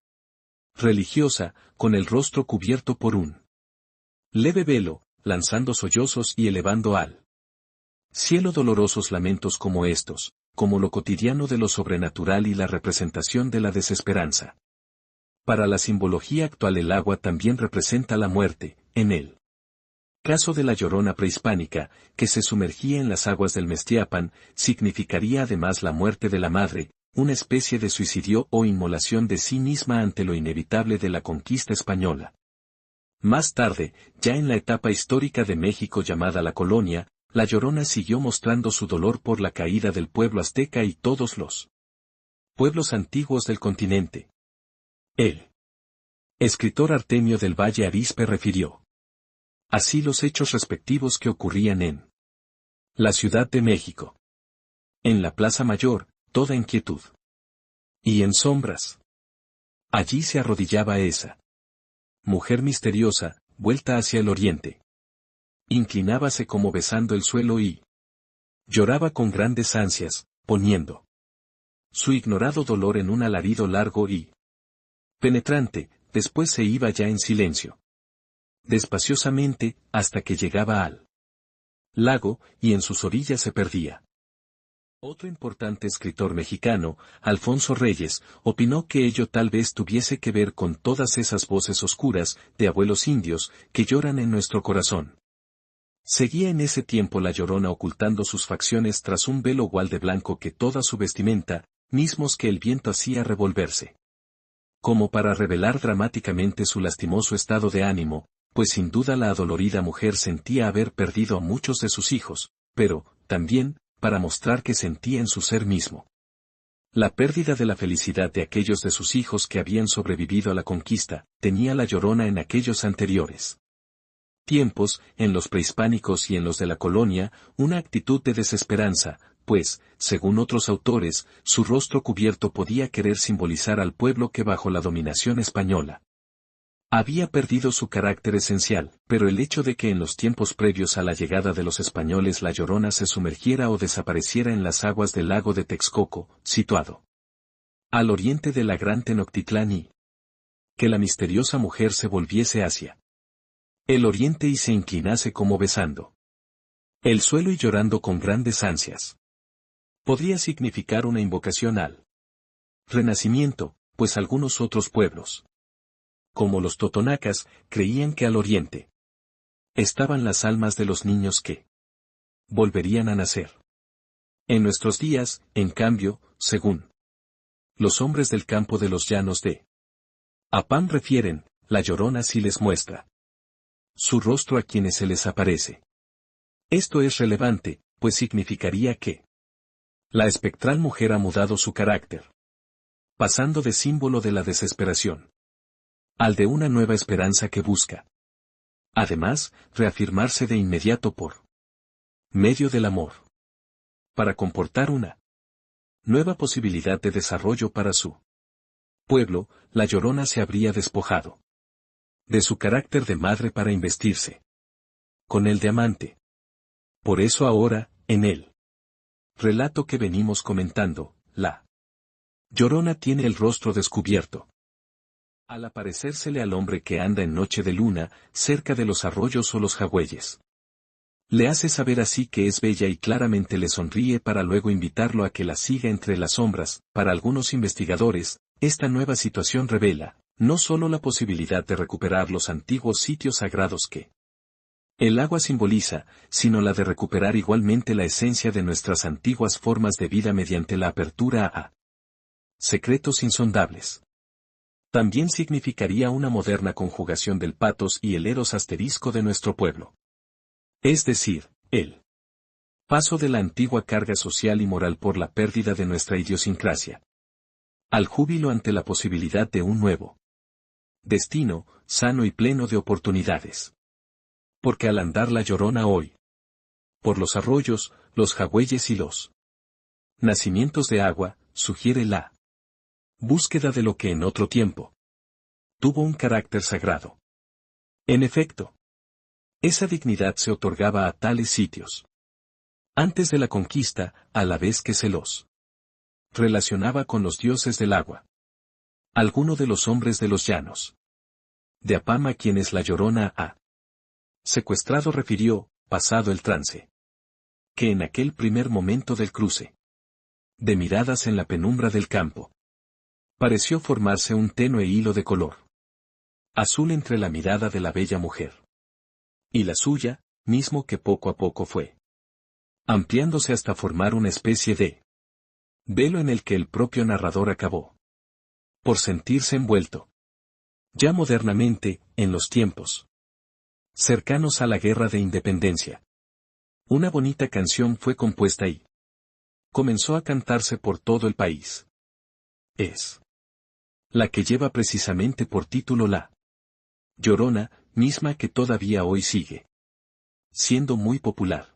religiosa, con el rostro cubierto por un leve velo, lanzando sollozos y elevando al cielo dolorosos lamentos como estos, como lo cotidiano de lo sobrenatural y la representación de la desesperanza. Para la simbología actual el agua también representa la muerte, en el caso de la Llorona prehispánica, que se sumergía en las aguas del Mestiapan, significaría además la muerte de la madre, una especie de suicidio o inmolación de sí misma ante lo inevitable de la conquista española. Más tarde, ya en la etapa histórica de México llamada la Colonia, la Llorona siguió mostrando su dolor por la caída del pueblo azteca y todos los pueblos antiguos del continente. El escritor Artemio del Valle Arizpe refirió así los hechos respectivos que ocurrían en la Ciudad de México. En la Plaza Mayor, toda inquietud. Y en sombras. Allí se arrodillaba esa mujer misteriosa, vuelta hacia el oriente. Inclinábase como besando el suelo y lloraba con grandes ansias, poniendo su ignorado dolor en un alarido largo y penetrante, después se iba ya en silencio. Despaciosamente, hasta que llegaba al lago, y en sus orillas se perdía. Otro importante escritor mexicano, Alfonso Reyes, opinó que ello tal vez tuviese que ver con todas esas voces oscuras, de abuelos indios, que lloran en nuestro corazón. Seguía en ese tiempo la Llorona ocultando sus facciones tras un velo gualde blanco que toda su vestimenta, mismos que el viento hacía revolverse. Como para revelar dramáticamente su lastimoso estado de ánimo, pues sin duda la adolorida mujer sentía haber perdido a muchos de sus hijos, pero, también, para mostrar que sentía en su ser mismo la pérdida de la felicidad de aquellos de sus hijos que habían sobrevivido a la conquista, tenía la Llorona en aquellos anteriores tiempos, en los prehispánicos y en los de la colonia, una actitud de desesperanza, pues, según otros autores, su rostro cubierto podía querer simbolizar al pueblo que bajo la dominación española Había perdido su carácter esencial, pero el hecho de que en los tiempos previos a la llegada de los españoles la Llorona se sumergiera o desapareciera en las aguas del lago de Texcoco, situado al oriente de la Gran Tenochtitlán y que la misteriosa mujer se volviese hacia el oriente y se inclinase como besando el suelo y llorando con grandes ansias. Podría significar una invocación al renacimiento, pues algunos otros pueblos, como los totonacas, creían que al oriente estaban las almas de los niños que volverían a nacer. En nuestros días, en cambio, según los hombres del campo de los llanos de Apam refieren, la Llorona sí les muestra su rostro a quienes se les aparece. Esto es relevante, pues significaría que la espectral mujer ha mudado su carácter, pasando de símbolo de la desesperación al de una nueva esperanza que busca, además, reafirmarse de inmediato por medio del amor, para comportar una nueva posibilidad de desarrollo para su pueblo. La Llorona se habría despojado de su carácter de madre para investirse con el de amante. Por eso ahora, en el relato que venimos comentando, la Llorona tiene el rostro descubierto. Al aparecérsele al hombre que anda en noche de luna, cerca de los arroyos o los jagüeyes. Le hace saber así que es bella y claramente le sonríe para luego invitarlo a que la siga entre las sombras. Para algunos investigadores, esta nueva situación revela, no solo la posibilidad de recuperar los antiguos sitios sagrados que el agua simboliza, sino la de recuperar igualmente la esencia de nuestras antiguas formas de vida mediante la apertura a secretos insondables. También significaría una moderna conjugación del patos y el eros asterisco de nuestro pueblo. Es decir, el paso de la antigua carga social y moral por la pérdida de nuestra idiosincrasia al júbilo ante la posibilidad de un nuevo destino, sano y pleno de oportunidades. Porque al andar la Llorona hoy por los arroyos, los jagüeyes y los nacimientos de agua, sugiere la búsqueda de lo que en otro tiempo tuvo un carácter sagrado. En efecto, esa dignidad se otorgaba a tales sitios antes de la conquista, a la vez que se los relacionaba con los dioses del agua. Alguno de los hombres de los llanos de Apam a quienes la Llorona ha secuestrado refirió, pasado el trance, que en aquel primer momento del cruce de miradas en la penumbra del campo, pareció formarse un tenue hilo de color azul entre la mirada de la bella mujer y la suya, mismo que poco a poco fue ampliándose hasta formar una especie de velo en el que el propio narrador acabó por sentirse envuelto. Ya modernamente, en los tiempos cercanos a la Guerra de Independencia, una bonita canción fue compuesta y comenzó a cantarse por todo el país. Es la que lleva precisamente por título La Llorona, misma que todavía hoy sigue siendo muy popular.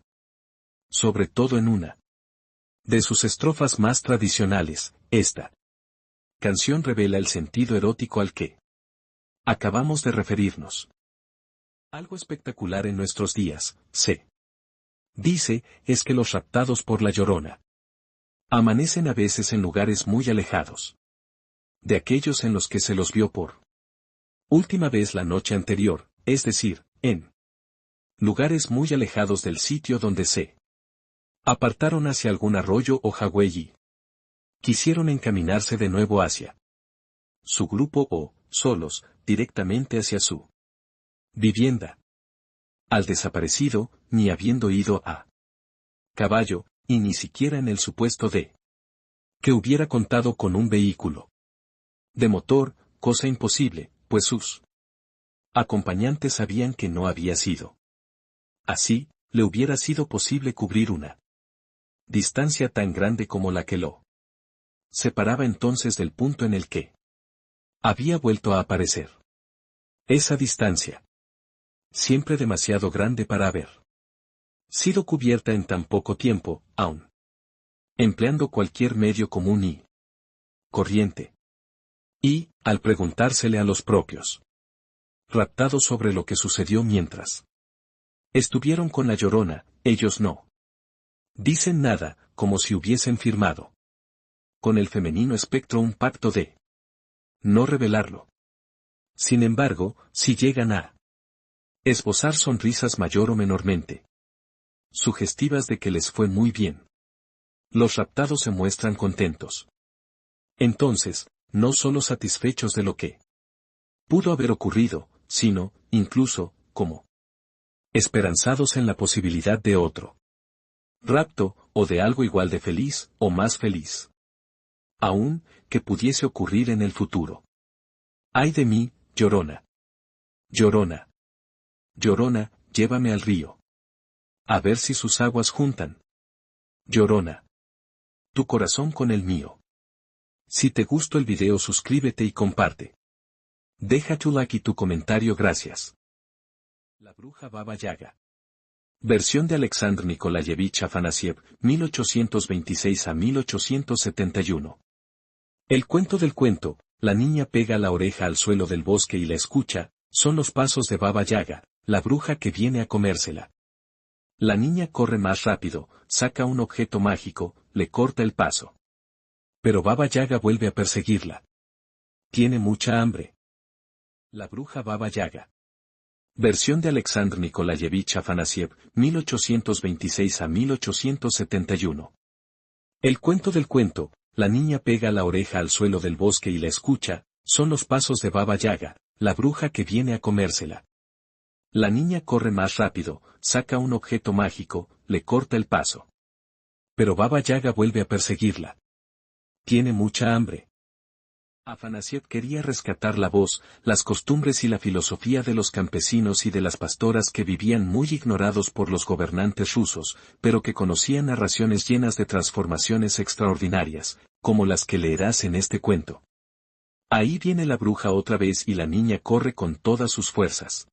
Sobre todo en una de sus estrofas más tradicionales, esta canción revela el sentido erótico al que acabamos de referirnos. Algo espectacular en nuestros días, se dice, es que los raptados por la Llorona amanecen a veces en lugares muy alejados de aquellos en los que se los vio por última vez la noche anterior, es decir, en lugares muy alejados del sitio donde se apartaron hacia algún arroyo o jagüey y quisieron encaminarse de nuevo hacia su grupo o, solos, directamente hacia su vivienda. Al desaparecido, ni habiendo ido a caballo, y ni siquiera en el supuesto de que hubiera contado con un vehículo de motor, cosa imposible, pues sus acompañantes sabían que no había sido así, le hubiera sido posible cubrir una distancia tan grande como la que lo separaba entonces del punto en el que había vuelto a aparecer. Esa distancia, siempre demasiado grande para haber sido cubierta en tan poco tiempo, aun empleando cualquier medio común y corriente. Y, al preguntársele a los propios raptados sobre lo que sucedió mientras estuvieron con la Llorona. Ellos no dicen nada, como si hubiesen firmado con el femenino espectro un pacto de no revelarlo. Sin embargo, si llegan a esbozar sonrisas mayor o menormente sugestivas de que les fue muy bien, los raptados se muestran contentos. Entonces, no solo satisfechos de lo que pudo haber ocurrido, sino, incluso, como esperanzados en la posibilidad de otro rapto, o de algo igual de feliz, o más feliz aún, que pudiese ocurrir en el futuro. ¡Ay de mí, Llorona! Llorona. Llorona, llévame al río. A ver si sus aguas juntan. Llorona. Tu corazón con el mío. Si te gustó el video, suscríbete y comparte. Deja tu like y tu comentario, gracias. La bruja Baba Yaga. Versión de Alexander Nikolayevich Afanasiev, 1826 a 1871. El cuento del cuento: la niña pega la oreja al suelo del bosque y la escucha, son los pasos de Baba Yaga, la bruja que viene a comérsela. La niña corre más rápido, saca un objeto mágico, le corta el paso. Pero Baba Yaga vuelve a perseguirla. Tiene mucha hambre. La bruja Baba Yaga. Versión de Alexander Nikolayevich Afanasiev, 1826 a 1871. El cuento del cuento: la niña pega la oreja al suelo del bosque y la escucha, son los pasos de Baba Yaga, la bruja que viene a comérsela. La niña corre más rápido, saca un objeto mágico, le corta el paso. Pero Baba Yaga vuelve a perseguirla. Tiene mucha hambre. Afanasiev quería rescatar la voz, las costumbres y la filosofía de los campesinos y de las pastoras que vivían muy ignorados por los gobernantes rusos, pero que conocían narraciones llenas de transformaciones extraordinarias, como las que leerás en este cuento. Ahí viene la bruja otra vez y la niña corre con todas sus fuerzas.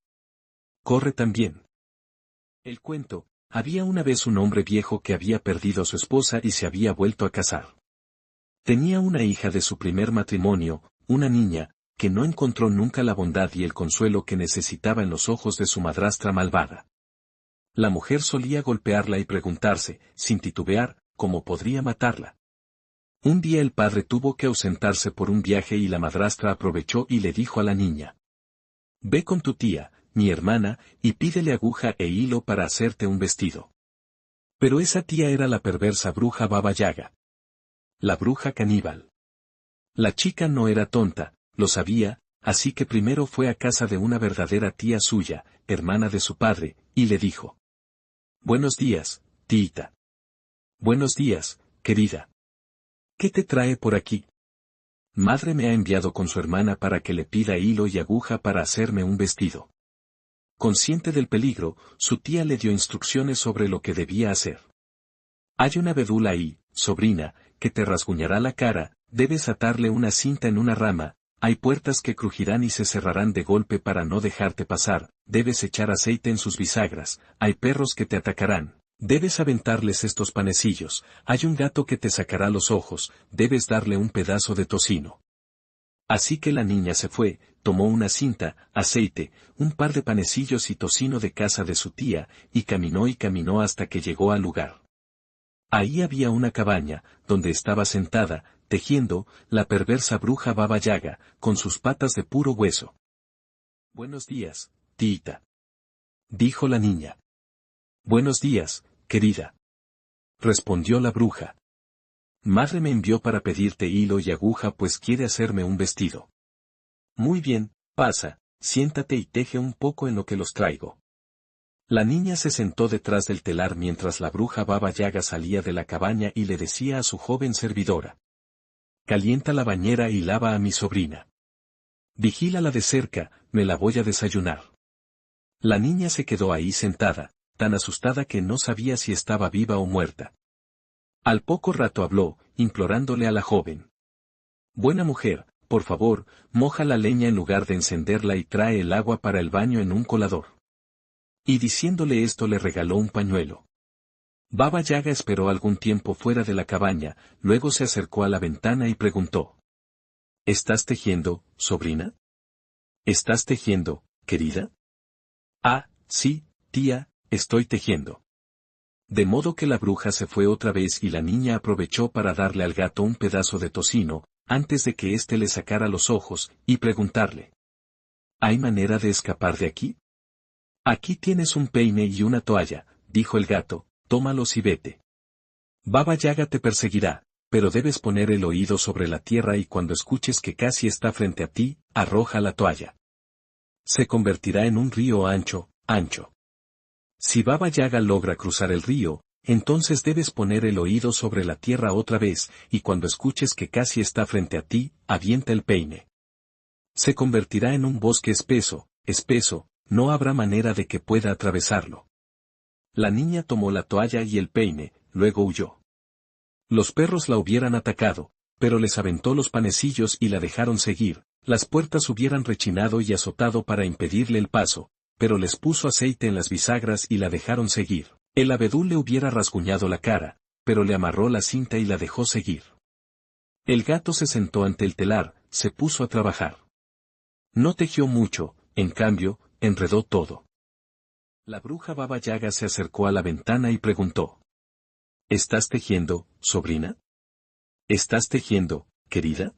Corre también. El cuento: había una vez un hombre viejo que había perdido a su esposa y se había vuelto a casar. Tenía una hija de su primer matrimonio, una niña, que no encontró nunca la bondad y el consuelo que necesitaba en los ojos de su madrastra malvada. La mujer solía golpearla y preguntarse, sin titubear, cómo podría matarla. Un día el padre tuvo que ausentarse por un viaje y la madrastra aprovechó y le dijo a la niña: «Ve con tu tía, mi hermana, y pídele aguja e hilo para hacerte un vestido». Pero esa tía era la perversa bruja Baba Yaga. La bruja caníbal. La chica no era tonta, lo sabía, así que primero fue a casa de una verdadera tía suya, hermana de su padre, y le dijo: «Buenos días, tita». «Buenos días, querida. ¿Qué te trae por aquí?» «Madre me ha enviado con su hermana para que le pida hilo y aguja para hacerme un vestido». Consciente del peligro, su tía le dio instrucciones sobre lo que debía hacer. «Hay una vedula ahí, sobrina, que te rasguñará la cara, debes atarle una cinta en una rama, hay puertas que crujirán y se cerrarán de golpe para no dejarte pasar, debes echar aceite en sus bisagras, hay perros que te atacarán, debes aventarles estos panecillos, hay un gato que te sacará los ojos, debes darle un pedazo de tocino». Así que la niña se fue, tomó una cinta, aceite, un par de panecillos y tocino de casa de su tía, y caminó hasta que llegó al lugar. Ahí había una cabaña, donde estaba sentada, tejiendo, la perversa bruja Baba Yaga, con sus patas de puro hueso. «Buenos días, tita», dijo la niña. «Buenos días, querida», respondió la bruja. «Madre me envió para pedirte hilo y aguja pues quiere hacerme un vestido». «Muy bien, pasa, siéntate y teje un poco en lo que los traigo». La niña se sentó detrás del telar mientras la bruja Baba Yaga salía de la cabaña y le decía a su joven servidora: «Calienta la bañera y lava a mi sobrina. Vigílala de cerca, me la voy a desayunar». La niña se quedó ahí sentada, tan asustada que no sabía si estaba viva o muerta. Al poco rato habló, implorándole a la joven: «Buena mujer, por favor, moja la leña en lugar de encenderla y trae el agua para el baño en un colador». Y diciéndole esto le regaló un pañuelo. Baba Yaga esperó algún tiempo fuera de la cabaña, luego se acercó a la ventana y preguntó: «¿Estás tejiendo, sobrina? ¿Estás tejiendo, querida? Ah, sí, tía, estoy tejiendo. De modo que la bruja se fue otra vez y la niña aprovechó para darle al gato un pedazo de tocino, antes de que éste le sacara los ojos, y preguntarle. ¿Hay manera de escapar de aquí? Aquí tienes un peine y una toalla, dijo el gato, tómalos y vete. Baba Yaga te perseguirá, pero debes poner el oído sobre la tierra y cuando escuches que casi está frente a ti, arroja la toalla. Se convertirá en un río ancho, ancho. Si Baba Yaga logra cruzar el río, entonces debes poner el oído sobre la tierra otra vez, y cuando escuches que casi está frente a ti, avienta el peine. Se convertirá en un bosque espeso, espeso, no habrá manera de que pueda atravesarlo. La niña tomó la toalla y el peine, luego huyó. Los perros la hubieran atacado, pero les aventó los panecillos y la dejaron seguir, las puertas hubieran rechinado y azotado para impedirle el paso, pero les puso aceite en las bisagras y la dejaron seguir. El abedul le hubiera rasguñado la cara, pero le amarró la cinta y la dejó seguir. El gato se sentó ante el telar, se puso a trabajar. No tejió mucho, en cambio, enredó todo. La bruja Baba Yaga se acercó a la ventana y preguntó. ¿Estás tejiendo, sobrina? ¿Estás tejiendo, querida?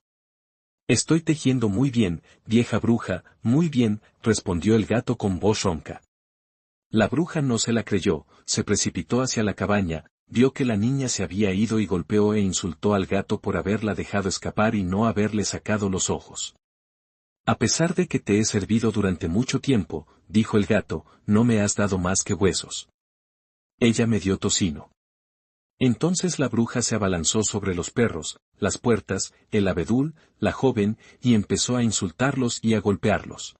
Estoy tejiendo muy bien, vieja bruja, muy bien, respondió el gato con voz ronca. La bruja no se la creyó, se precipitó hacia la cabaña, vio que la niña se había ido y golpeó e insultó al gato por haberla dejado escapar y no haberle sacado los ojos. A pesar de que te he servido durante mucho tiempo, dijo el gato, no me has dado más que huesos. Ella me dio tocino. Entonces la bruja se abalanzó sobre los perros, las puertas, el abedul, la joven, y empezó a insultarlos y a golpearlos.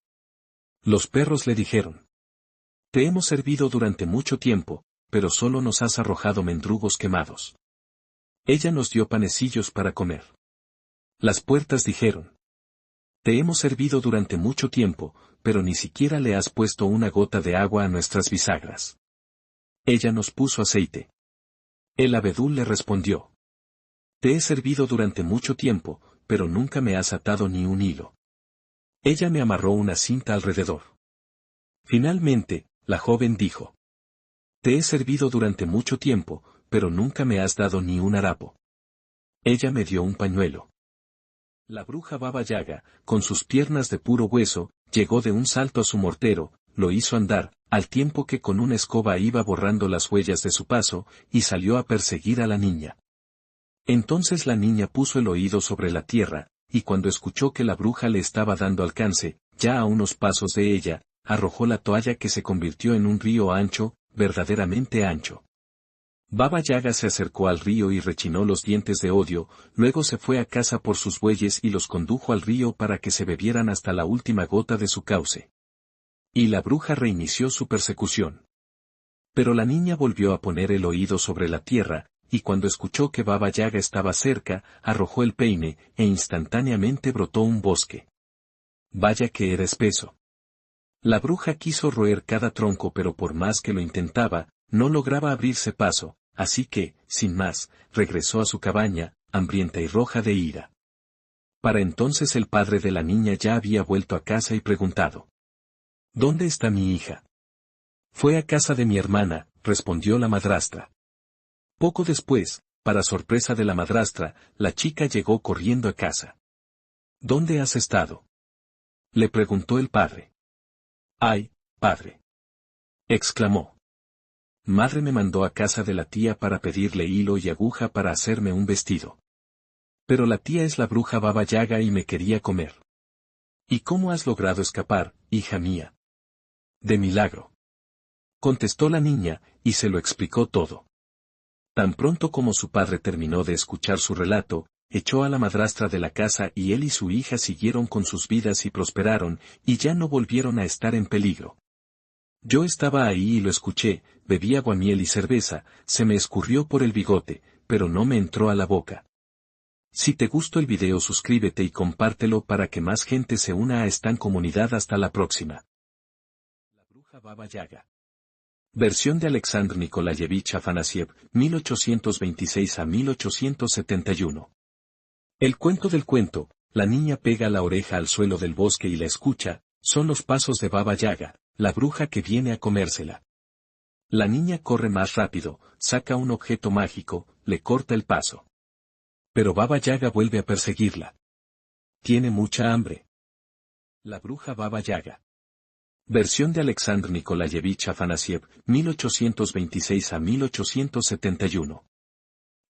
Los perros le dijeron. Te hemos servido durante mucho tiempo, pero solo nos has arrojado mendrugos quemados. Ella nos dio panecillos para comer. Las puertas dijeron. Te hemos servido durante mucho tiempo, pero ni siquiera le has puesto una gota de agua a nuestras bisagras. Ella nos puso aceite. El abedul le respondió. Te he servido durante mucho tiempo, pero nunca me has atado ni un hilo. Ella me amarró una cinta alrededor. Finalmente, la joven dijo. Te he servido durante mucho tiempo, pero nunca me has dado ni un harapo. Ella me dio un pañuelo. La bruja Baba Yaga, con sus piernas de puro hueso, llegó de un salto a su mortero, lo hizo andar, al tiempo que con una escoba iba borrando las huellas de su paso, y salió a perseguir a la niña. Entonces la niña puso el oído sobre la tierra, y cuando escuchó que la bruja le estaba dando alcance, ya a unos pasos de ella, arrojó la toalla que se convirtió en un río ancho, verdaderamente ancho. Baba Yaga se acercó al río y rechinó los dientes de odio, luego se fue a casa por sus bueyes y los condujo al río para que se bebieran hasta la última gota de su cauce. Y la bruja reinició su persecución. Pero la niña volvió a poner el oído sobre la tierra, y cuando escuchó que Baba Yaga estaba cerca, arrojó el peine, e instantáneamente brotó un bosque. Vaya que era espeso. La bruja quiso roer cada tronco pero por más que lo intentaba, no lograba abrirse paso, así que, sin más, regresó a su cabaña, hambrienta y roja de ira. Para entonces el padre de la niña ya había vuelto a casa y preguntado. ¿Dónde está mi hija? Fue a casa de mi hermana, respondió la madrastra. Poco después, para sorpresa de la madrastra, la chica llegó corriendo a casa. ¿Dónde has estado? Le preguntó el padre. ¡Ay, padre! Exclamó. Madre me mandó a casa de la tía para pedirle hilo y aguja para hacerme un vestido. Pero la tía es la bruja Baba Yaga y me quería comer. ¿Y cómo has logrado escapar, hija mía? De milagro. Contestó la niña, y se lo explicó todo. Tan pronto como su padre terminó de escuchar su relato, echó a la madrastra de la casa y él y su hija siguieron con sus vidas y prosperaron, y ya no volvieron a estar en peligro. Yo estaba ahí y lo escuché, bebí aguamiel y cerveza, se me escurrió por el bigote, pero no me entró a la boca. Si te gustó el video suscríbete y compártelo para que más gente se una a esta comunidad. Hasta la próxima. La bruja Baba Yaga. Versión de Alexander Nikolayevich Afanasiev, 1826 a 1871. El cuento del cuento, la niña pega la oreja al suelo del bosque y la escucha, Son los pasos de Baba Yaga, la bruja que viene a comérsela. La niña corre más rápido, saca un objeto mágico, le corta el paso. Pero Baba Yaga vuelve a perseguirla. Tiene mucha hambre. La bruja Baba Yaga. Versión de Alexandr Nikolayevich Afanasiev, 1826 a 1871.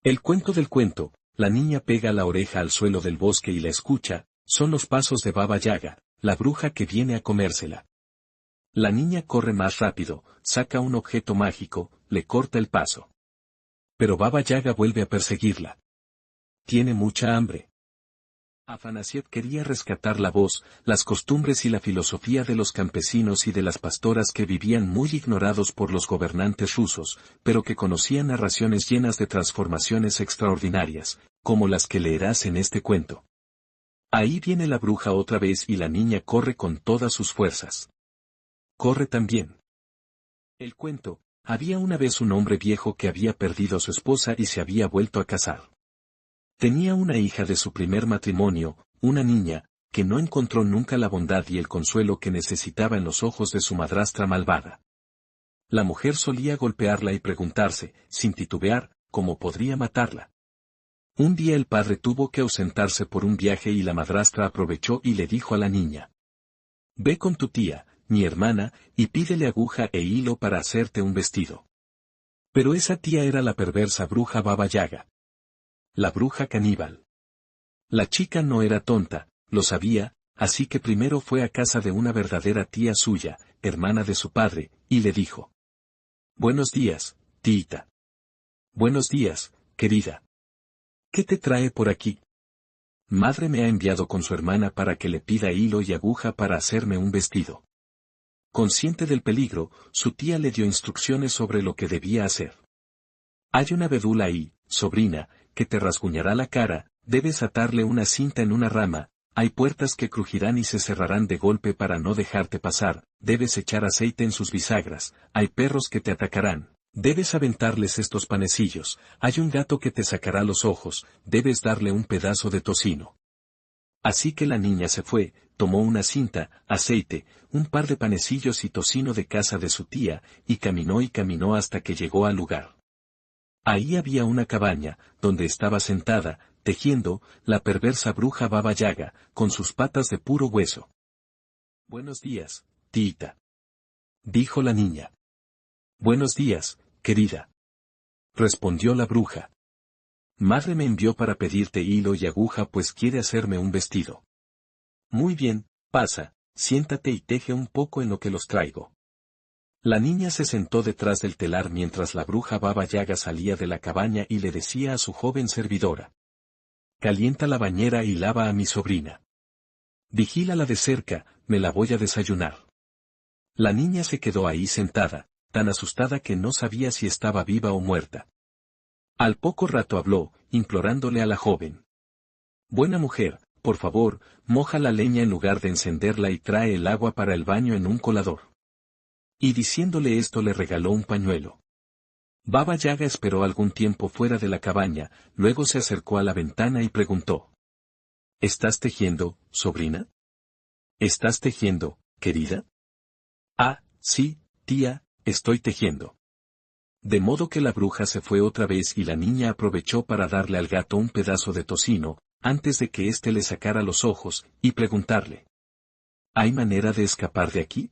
El cuento del cuento, la niña pega la oreja al suelo del bosque y la escucha, son los pasos de Baba Yaga, la bruja que viene a comérsela. La niña corre más rápido, saca un objeto mágico, le corta el paso. Pero Baba Yaga vuelve a perseguirla. Tiene mucha hambre. Afanasiev quería rescatar la voz, las costumbres y la filosofía de los campesinos y de las pastoras que vivían muy ignorados por los gobernantes rusos, pero que conocían narraciones llenas de transformaciones extraordinarias, como las que leerás en este cuento. Ahí viene la bruja otra vez y la niña corre con todas sus fuerzas. Corre también. El cuento, había una vez un hombre viejo que había perdido a su esposa y se había vuelto a casar. Tenía una hija de su primer matrimonio, una niña, que no encontró nunca la bondad y el consuelo que necesitaba en los ojos de su madrastra malvada. La mujer solía golpearla y preguntarse, sin titubear, cómo podría matarla. Un día el padre tuvo que ausentarse por un viaje y la madrastra aprovechó y le dijo a la niña: «Ve con tu tía, mi hermana, y pídele aguja e hilo para hacerte un vestido». Pero esa tía era la perversa bruja Baba Yaga. La bruja caníbal. La chica no era tonta, lo sabía, así que primero fue a casa de una verdadera tía suya, hermana de su padre, y le dijo: «Buenos días, tita». «Buenos días, querida. ¿Qué te trae por aquí?» «Madre me ha enviado con su hermana para que le pida hilo y aguja para hacerme un vestido». Consciente del peligro, su tía le dio instrucciones sobre lo que debía hacer. «Hay una abedul ahí, sobrina, que te rasguñará la cara, debes atarle una cinta en una rama, hay puertas que crujirán y se cerrarán de golpe para no dejarte pasar, debes echar aceite en sus bisagras, hay perros que te atacarán, debes aventarles estos panecillos, hay un gato que te sacará los ojos, debes darle un pedazo de tocino». Así que la niña se fue, tomó una cinta, aceite, un par de panecillos y tocino de casa de su tía, y caminó hasta que llegó al lugar. Ahí había una cabaña, donde estaba sentada, tejiendo, la perversa bruja Baba Yaga, con sus patas de puro hueso. «Buenos días, tita», dijo la niña. «Buenos días, querida», respondió la bruja. «Madre me envió para pedirte hilo y aguja pues quiere hacerme un vestido». «Muy bien, pasa, siéntate y teje un poco en lo que los traigo». La niña se sentó detrás del telar mientras la bruja Baba Yaga salía de la cabaña y le decía a su joven servidora: «Calienta la bañera y lava a mi sobrina. Vigílala de cerca, me la voy a desayunar». La niña se quedó ahí sentada, tan asustada que no sabía si estaba viva o muerta. Al poco rato habló, implorándole a la joven: «Buena mujer, por favor, moja la leña en lugar de encenderla y trae el agua para el baño en un colador». Y diciéndole esto le regaló un pañuelo. Baba Yaga esperó algún tiempo fuera de la cabaña, luego se acercó a la ventana y preguntó: «¿Estás tejiendo, sobrina? ¿Estás tejiendo, querida?» «Ah, sí, tía, estoy tejiendo». De modo que la bruja se fue otra vez y la niña aprovechó para darle al gato un pedazo de tocino, antes de que éste le sacara los ojos, y preguntarle: «¿Hay manera de escapar de aquí?»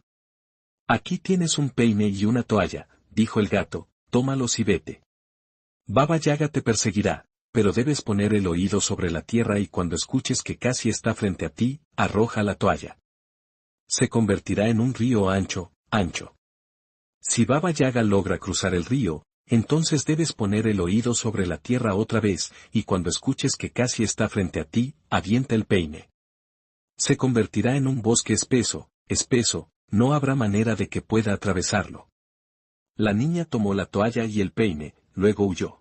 «Aquí tienes un peine y una toalla», dijo el gato, «tómalos y vete. Baba Yaga te perseguirá, pero debes poner el oído sobre la tierra y cuando escuches que casi está frente a ti, arroja la toalla. Se convertirá en un río ancho, ancho. Si Baba Yaga logra cruzar el río, entonces debes poner el oído sobre la tierra otra vez, y cuando escuches que casi está frente a ti, avienta el peine. Se convertirá en un bosque espeso, espeso, no habrá manera de que pueda atravesarlo». La niña tomó la toalla y el peine, luego huyó.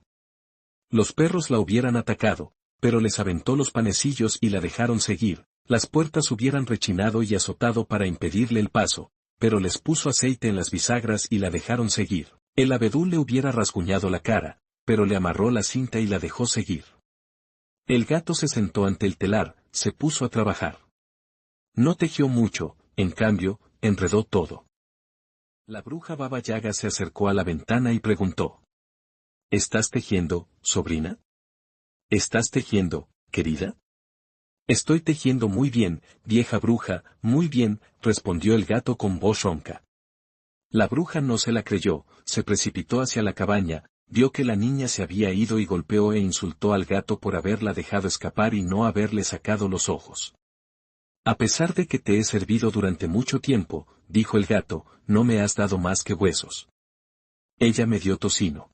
Los perros la hubieran atacado, pero les aventó los panecillos y la dejaron seguir, las puertas hubieran rechinado y azotado para impedirle el paso, pero les puso aceite en las bisagras y la dejaron seguir. El abedul le hubiera rasguñado la cara, pero le amarró la cinta y la dejó seguir. El gato se sentó ante el telar, se puso a trabajar. No tejió mucho, en cambio, enredó todo. La bruja Baba Yaga se acercó a la ventana y preguntó. ¿Estás tejiendo, sobrina? ¿Estás tejiendo, querida? Estoy tejiendo muy bien, vieja bruja, muy bien, respondió el gato con voz ronca. La bruja no se la creyó, se precipitó hacia la cabaña, vio que la niña se había ido y golpeó e insultó al gato por haberla dejado escapar y no haberle sacado los ojos. A pesar de que te he servido durante mucho tiempo, dijo el gato, no me has dado más que huesos. Ella me dio tocino.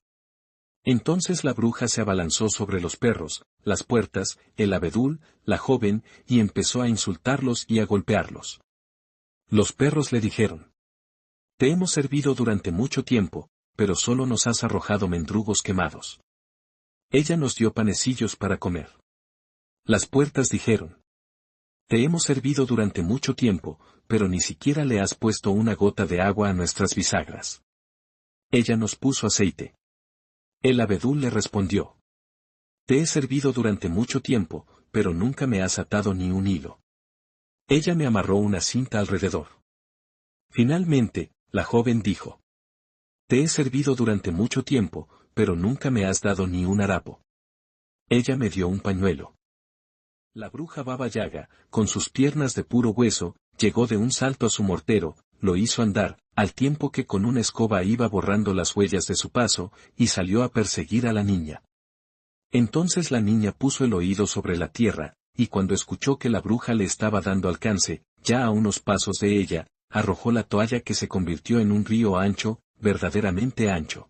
Entonces la bruja se abalanzó sobre los perros, las puertas, el abedul, la joven, y empezó a insultarlos y a golpearlos. Los perros le dijeron. Te hemos servido durante mucho tiempo, pero solo nos has arrojado mendrugos quemados. Ella nos dio panecillos para comer. Las puertas dijeron. Te hemos servido durante mucho tiempo, pero ni siquiera le has puesto una gota de agua a nuestras bisagras. Ella nos puso aceite. El abedul le respondió. Te he servido durante mucho tiempo, pero nunca me has atado ni un hilo. Ella me amarró una cinta alrededor. Finalmente, la joven dijo. Te he servido durante mucho tiempo, pero nunca me has dado ni un harapo. Ella me dio un pañuelo. La bruja Baba Yaga, con sus piernas de puro hueso, llegó de un salto a su mortero, lo hizo andar, al tiempo que con una escoba iba borrando las huellas de su paso, y salió a perseguir a la niña. Entonces la niña puso el oído sobre la tierra, y cuando escuchó que la bruja le estaba dando alcance, ya a unos pasos de ella, arrojó la toalla que se convirtió en un río ancho, verdaderamente ancho.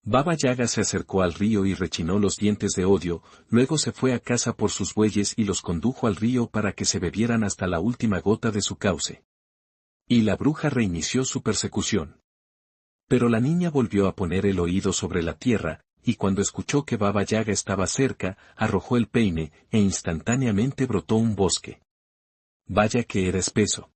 Baba Yaga se acercó al río y rechinó los dientes de odio, luego se fue a casa por sus bueyes y los condujo al río para que se bebieran hasta la última gota de su cauce. Y la bruja reinició su persecución. Pero la niña volvió a poner el oído sobre la tierra, y cuando escuchó que Baba Yaga estaba cerca, arrojó el peine, e instantáneamente brotó un bosque. Vaya que era espeso.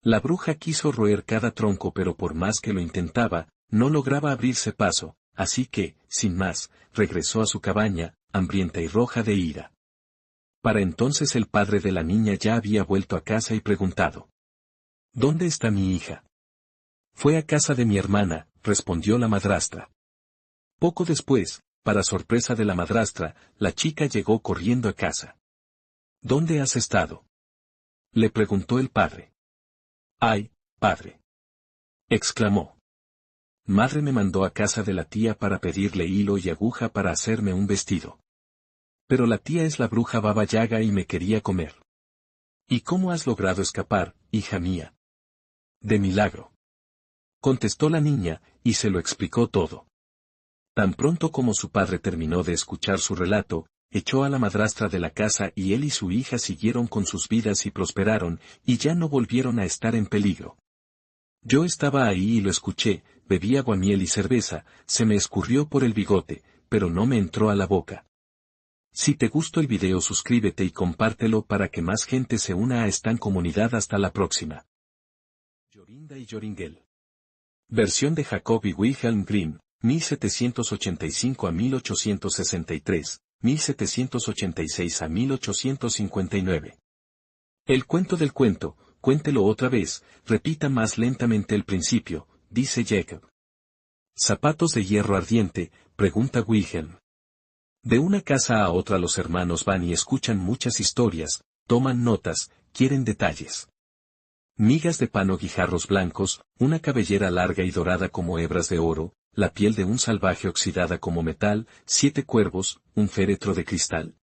La bruja quiso roer cada tronco pero por más que lo intentaba, no lograba abrirse paso, así que, sin más, regresó a su cabaña, hambrienta y roja de ira. Para entonces el padre de la niña ya había vuelto a casa y preguntado. ¿Dónde está mi hija? Fue a casa de mi hermana, respondió la madrastra. Poco después, para sorpresa de la madrastra, la chica llegó corriendo a casa. ¿Dónde has estado? Le preguntó el padre. ¡Ay, padre! Exclamó. Madre me mandó a casa de la tía para pedirle hilo y aguja para hacerme un vestido. Pero la tía es la bruja Baba Yaga y me quería comer. ¿Y cómo has logrado escapar, hija mía? De milagro. Contestó la niña, y se lo explicó todo. Tan pronto como su padre terminó de escuchar su relato, echó a la madrastra de la casa y él y su hija siguieron con sus vidas y prosperaron, y ya no volvieron a estar en peligro. Yo estaba ahí y lo escuché, bebí aguamiel y cerveza, se me escurrió por el bigote, pero no me entró a la boca. Si te gustó el video suscríbete y compártelo para que más gente se una a esta comunidad. Hasta la próxima. Jorinda y Joringel. Versión de Jacob y Wilhelm Grimm, 1785 a 1863, 1786 a 1859. El cuento del cuento, cuéntelo otra vez, repita más lentamente el principio, dice Jacob. ¿Zapatos de hierro ardiente?, pregunta Wilhelm. De una casa a otra los hermanos van y escuchan muchas historias, toman notas, quieren detalles. Migas de pan o guijarros blancos, una cabellera larga y dorada como hebras de oro, la piel de un salvaje oxidada como metal, 7 cuervos, un féretro de cristal.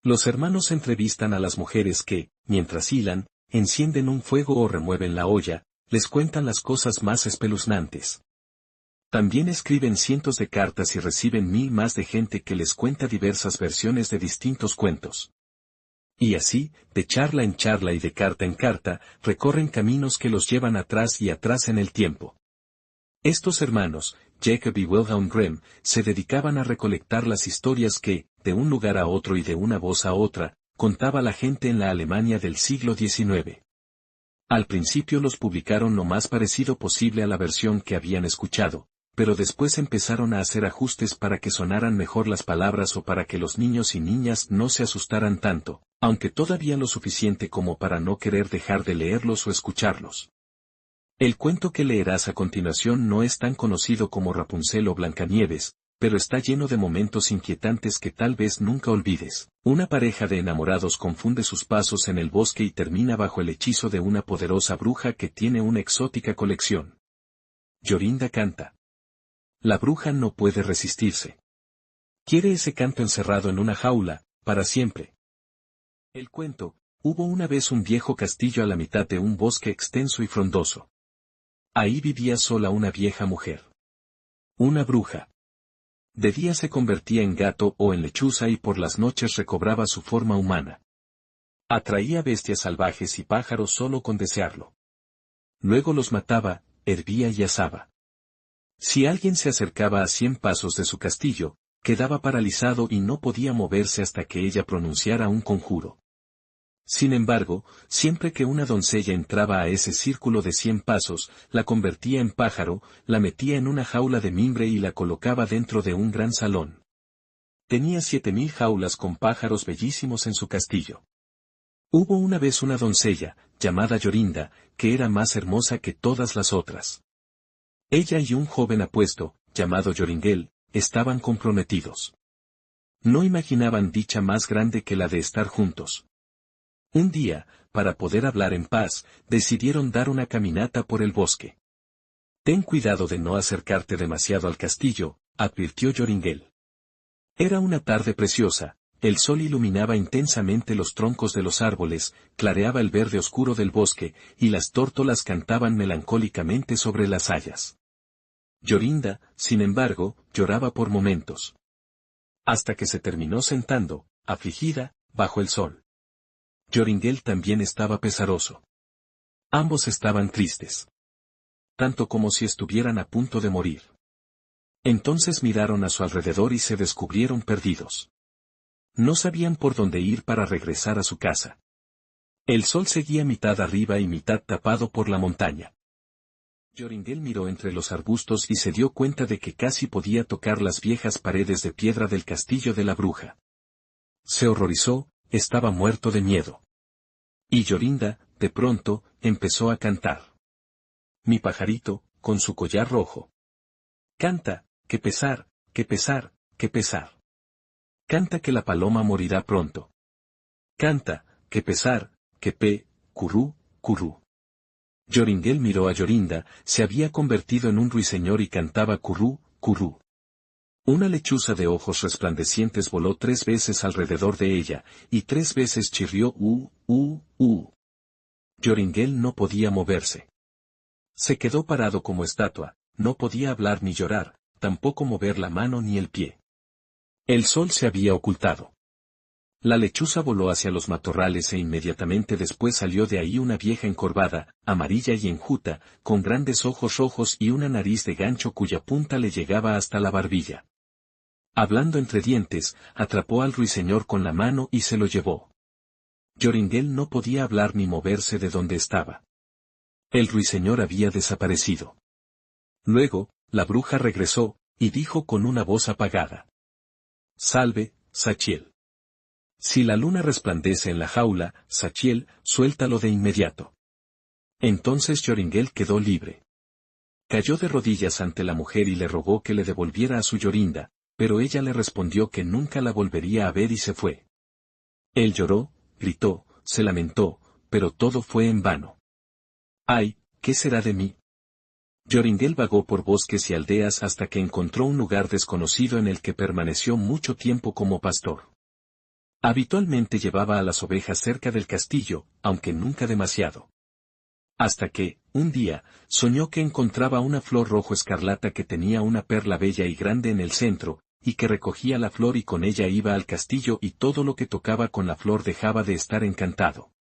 Los hermanos entrevistan a las mujeres que, mientras hilan, encienden un fuego o remueven la olla, les cuentan las cosas más espeluznantes. También escriben cientos de cartas y reciben 1000 más de gente que les cuenta diversas versiones de distintos cuentos. Y así, de charla en charla y de carta en carta, recorren caminos que los llevan atrás y atrás en el tiempo. Estos hermanos, Jacob y Wilhelm Grimm, se dedicaban a recolectar las historias que, de un lugar a otro y de una voz a otra, contaba la gente en la Alemania del siglo XIX. Al principio los publicaron lo más parecido posible a la versión que habían escuchado, pero después empezaron a hacer ajustes para que sonaran mejor las palabras o para que los niños y niñas no se asustaran tanto, aunque todavía lo suficiente como para no querer dejar de leerlos o escucharlos. El cuento que leerás a continuación no es tan conocido como Rapunzel o Blancanieves, pero está lleno de momentos inquietantes que tal vez nunca olvides. Una pareja de enamorados confunde sus pasos en el bosque y termina bajo el hechizo de una poderosa bruja que tiene una exótica colección. Yorinda canta. La bruja no puede resistirse. Quiere ese canto encerrado en una jaula, para siempre. El cuento: hubo una vez un viejo castillo a la mitad de un bosque extenso y frondoso. Ahí vivía sola una vieja mujer. Una bruja. De día se convertía en gato o en lechuza y por las noches recobraba su forma humana. Atraía bestias salvajes y pájaros solo con desearlo. Luego los mataba, hervía y asaba. Si alguien se acercaba a 100 pasos de su castillo, quedaba paralizado y no podía moverse hasta que ella pronunciara un conjuro. Sin embargo, siempre que una doncella entraba a ese círculo de 100 pasos, la convertía en pájaro, la metía en una jaula de mimbre y la colocaba dentro de un gran salón. Tenía 7000 jaulas con pájaros bellísimos en su castillo. Hubo una vez una doncella, llamada Yorinda, que era más hermosa que todas las otras. Ella y un joven apuesto, llamado Joringel, estaban comprometidos. No imaginaban dicha más grande que la de estar juntos. Un día, para poder hablar en paz, decidieron dar una caminata por el bosque. Ten cuidado de no acercarte demasiado al castillo, advirtió Joringel. Era una tarde preciosa, el sol iluminaba intensamente los troncos de los árboles, clareaba el verde oscuro del bosque, y las tórtolas cantaban melancólicamente sobre las hayas. Yorinda, sin embargo, lloraba por momentos. Hasta que se terminó sentando, afligida, bajo el sol. Joringel también estaba pesaroso. Ambos estaban tristes. Tanto como si estuvieran a punto de morir. Entonces miraron a su alrededor y se descubrieron perdidos. No sabían por dónde ir para regresar a su casa. El sol seguía mitad arriba y mitad tapado por la montaña. Joringel miró entre los arbustos y se dio cuenta de que casi podía tocar las viejas paredes de piedra del castillo de la bruja. Se horrorizó, estaba muerto de miedo. Y Yorinda, de pronto, empezó a cantar. Mi pajarito, con su collar rojo. Canta, qué pesar, qué pesar, qué pesar. Canta que la paloma morirá pronto. Canta, qué pesar, currú, currú. Joringel miró a Yorinda, se había convertido en un ruiseñor y cantaba currú, currú. Una lechuza de ojos resplandecientes voló 3 veces alrededor de ella, y 3 veces chirrió Joringel no podía moverse. Se quedó parado como estatua, no podía hablar ni llorar, tampoco mover la mano ni el pie. El sol se había ocultado. La lechuza voló hacia los matorrales e inmediatamente después salió de ahí una vieja encorvada, amarilla y enjuta, con grandes ojos rojos y una nariz de gancho cuya punta le llegaba hasta la barbilla. Hablando entre dientes, atrapó al ruiseñor con la mano y se lo llevó. Joringel no podía hablar ni moverse de donde estaba. El ruiseñor había desaparecido. Luego, la bruja regresó, y dijo con una voz apagada. Salve, Sachiel. Si la luna resplandece en la jaula, Sachiel, suéltalo de inmediato. Entonces Joringel quedó libre. Cayó de rodillas ante la mujer y le rogó que le devolviera a su Yorinda, pero ella le respondió que nunca la volvería a ver y se fue. Él lloró, gritó, se lamentó, pero todo fue en vano. ¡Ay, qué será de mí! Joringel vagó por bosques y aldeas hasta que encontró un lugar desconocido en el que permaneció mucho tiempo como pastor. Habitualmente llevaba a las ovejas cerca del castillo, aunque nunca demasiado. Hasta que, un día, soñó que encontraba una flor rojo escarlata que tenía una perla bella y grande en el centro, y que recogía la flor y con ella iba al castillo y todo lo que tocaba con la flor dejaba de estar encantado.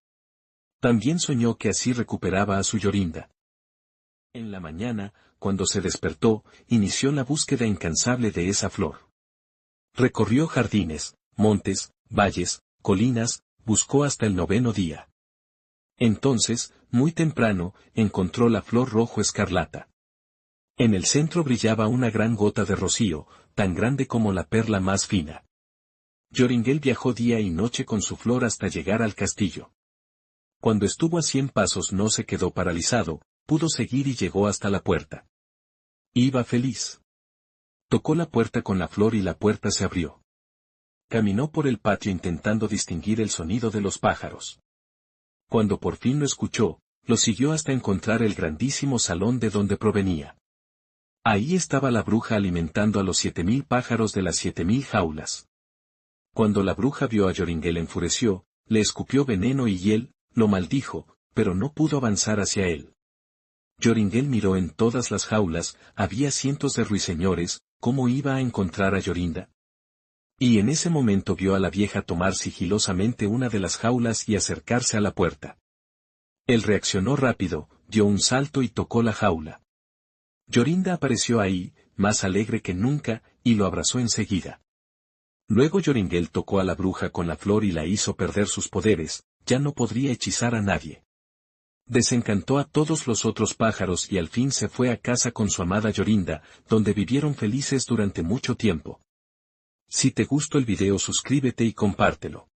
También soñó que así recuperaba a su Yorinda. En la mañana, cuando se despertó, inició la búsqueda incansable de esa flor. Recorrió jardines, montes, valles, colinas, buscó hasta el 9º día. Entonces, muy temprano, encontró la flor rojo escarlata. En el centro brillaba una gran gota de rocío, tan grande como la perla más fina. Joringel viajó día y noche con su flor hasta llegar al castillo. Cuando estuvo a 100 pasos no se quedó paralizado, pudo seguir y llegó hasta la puerta. Iba feliz. Tocó la puerta con la flor y la puerta se abrió. Caminó por el patio intentando distinguir el sonido de los pájaros. Cuando por fin lo escuchó, lo siguió hasta encontrar el grandísimo salón de donde provenía. Ahí estaba la bruja alimentando a los 7000 pájaros de las 7000 jaulas. Cuando la bruja vio a Joringel enfureció, le escupió veneno y él, lo maldijo, pero no pudo avanzar hacia él. Joringel miró en todas las jaulas, había cientos de ruiseñores, ¿cómo iba a encontrar a Jorinda? Y en ese momento vio a la vieja tomar sigilosamente una de las jaulas y acercarse a la puerta. Él reaccionó rápido, dio un salto y tocó la jaula. Jorinda apareció ahí, más alegre que nunca, y lo abrazó enseguida. Luego Joringel tocó a la bruja con la flor y la hizo perder sus poderes, ya no podría hechizar a nadie. Desencantó a todos los otros pájaros y al fin se fue a casa con su amada Jorinda, donde vivieron felices durante mucho tiempo. Si te gustó el video suscríbete y compártelo.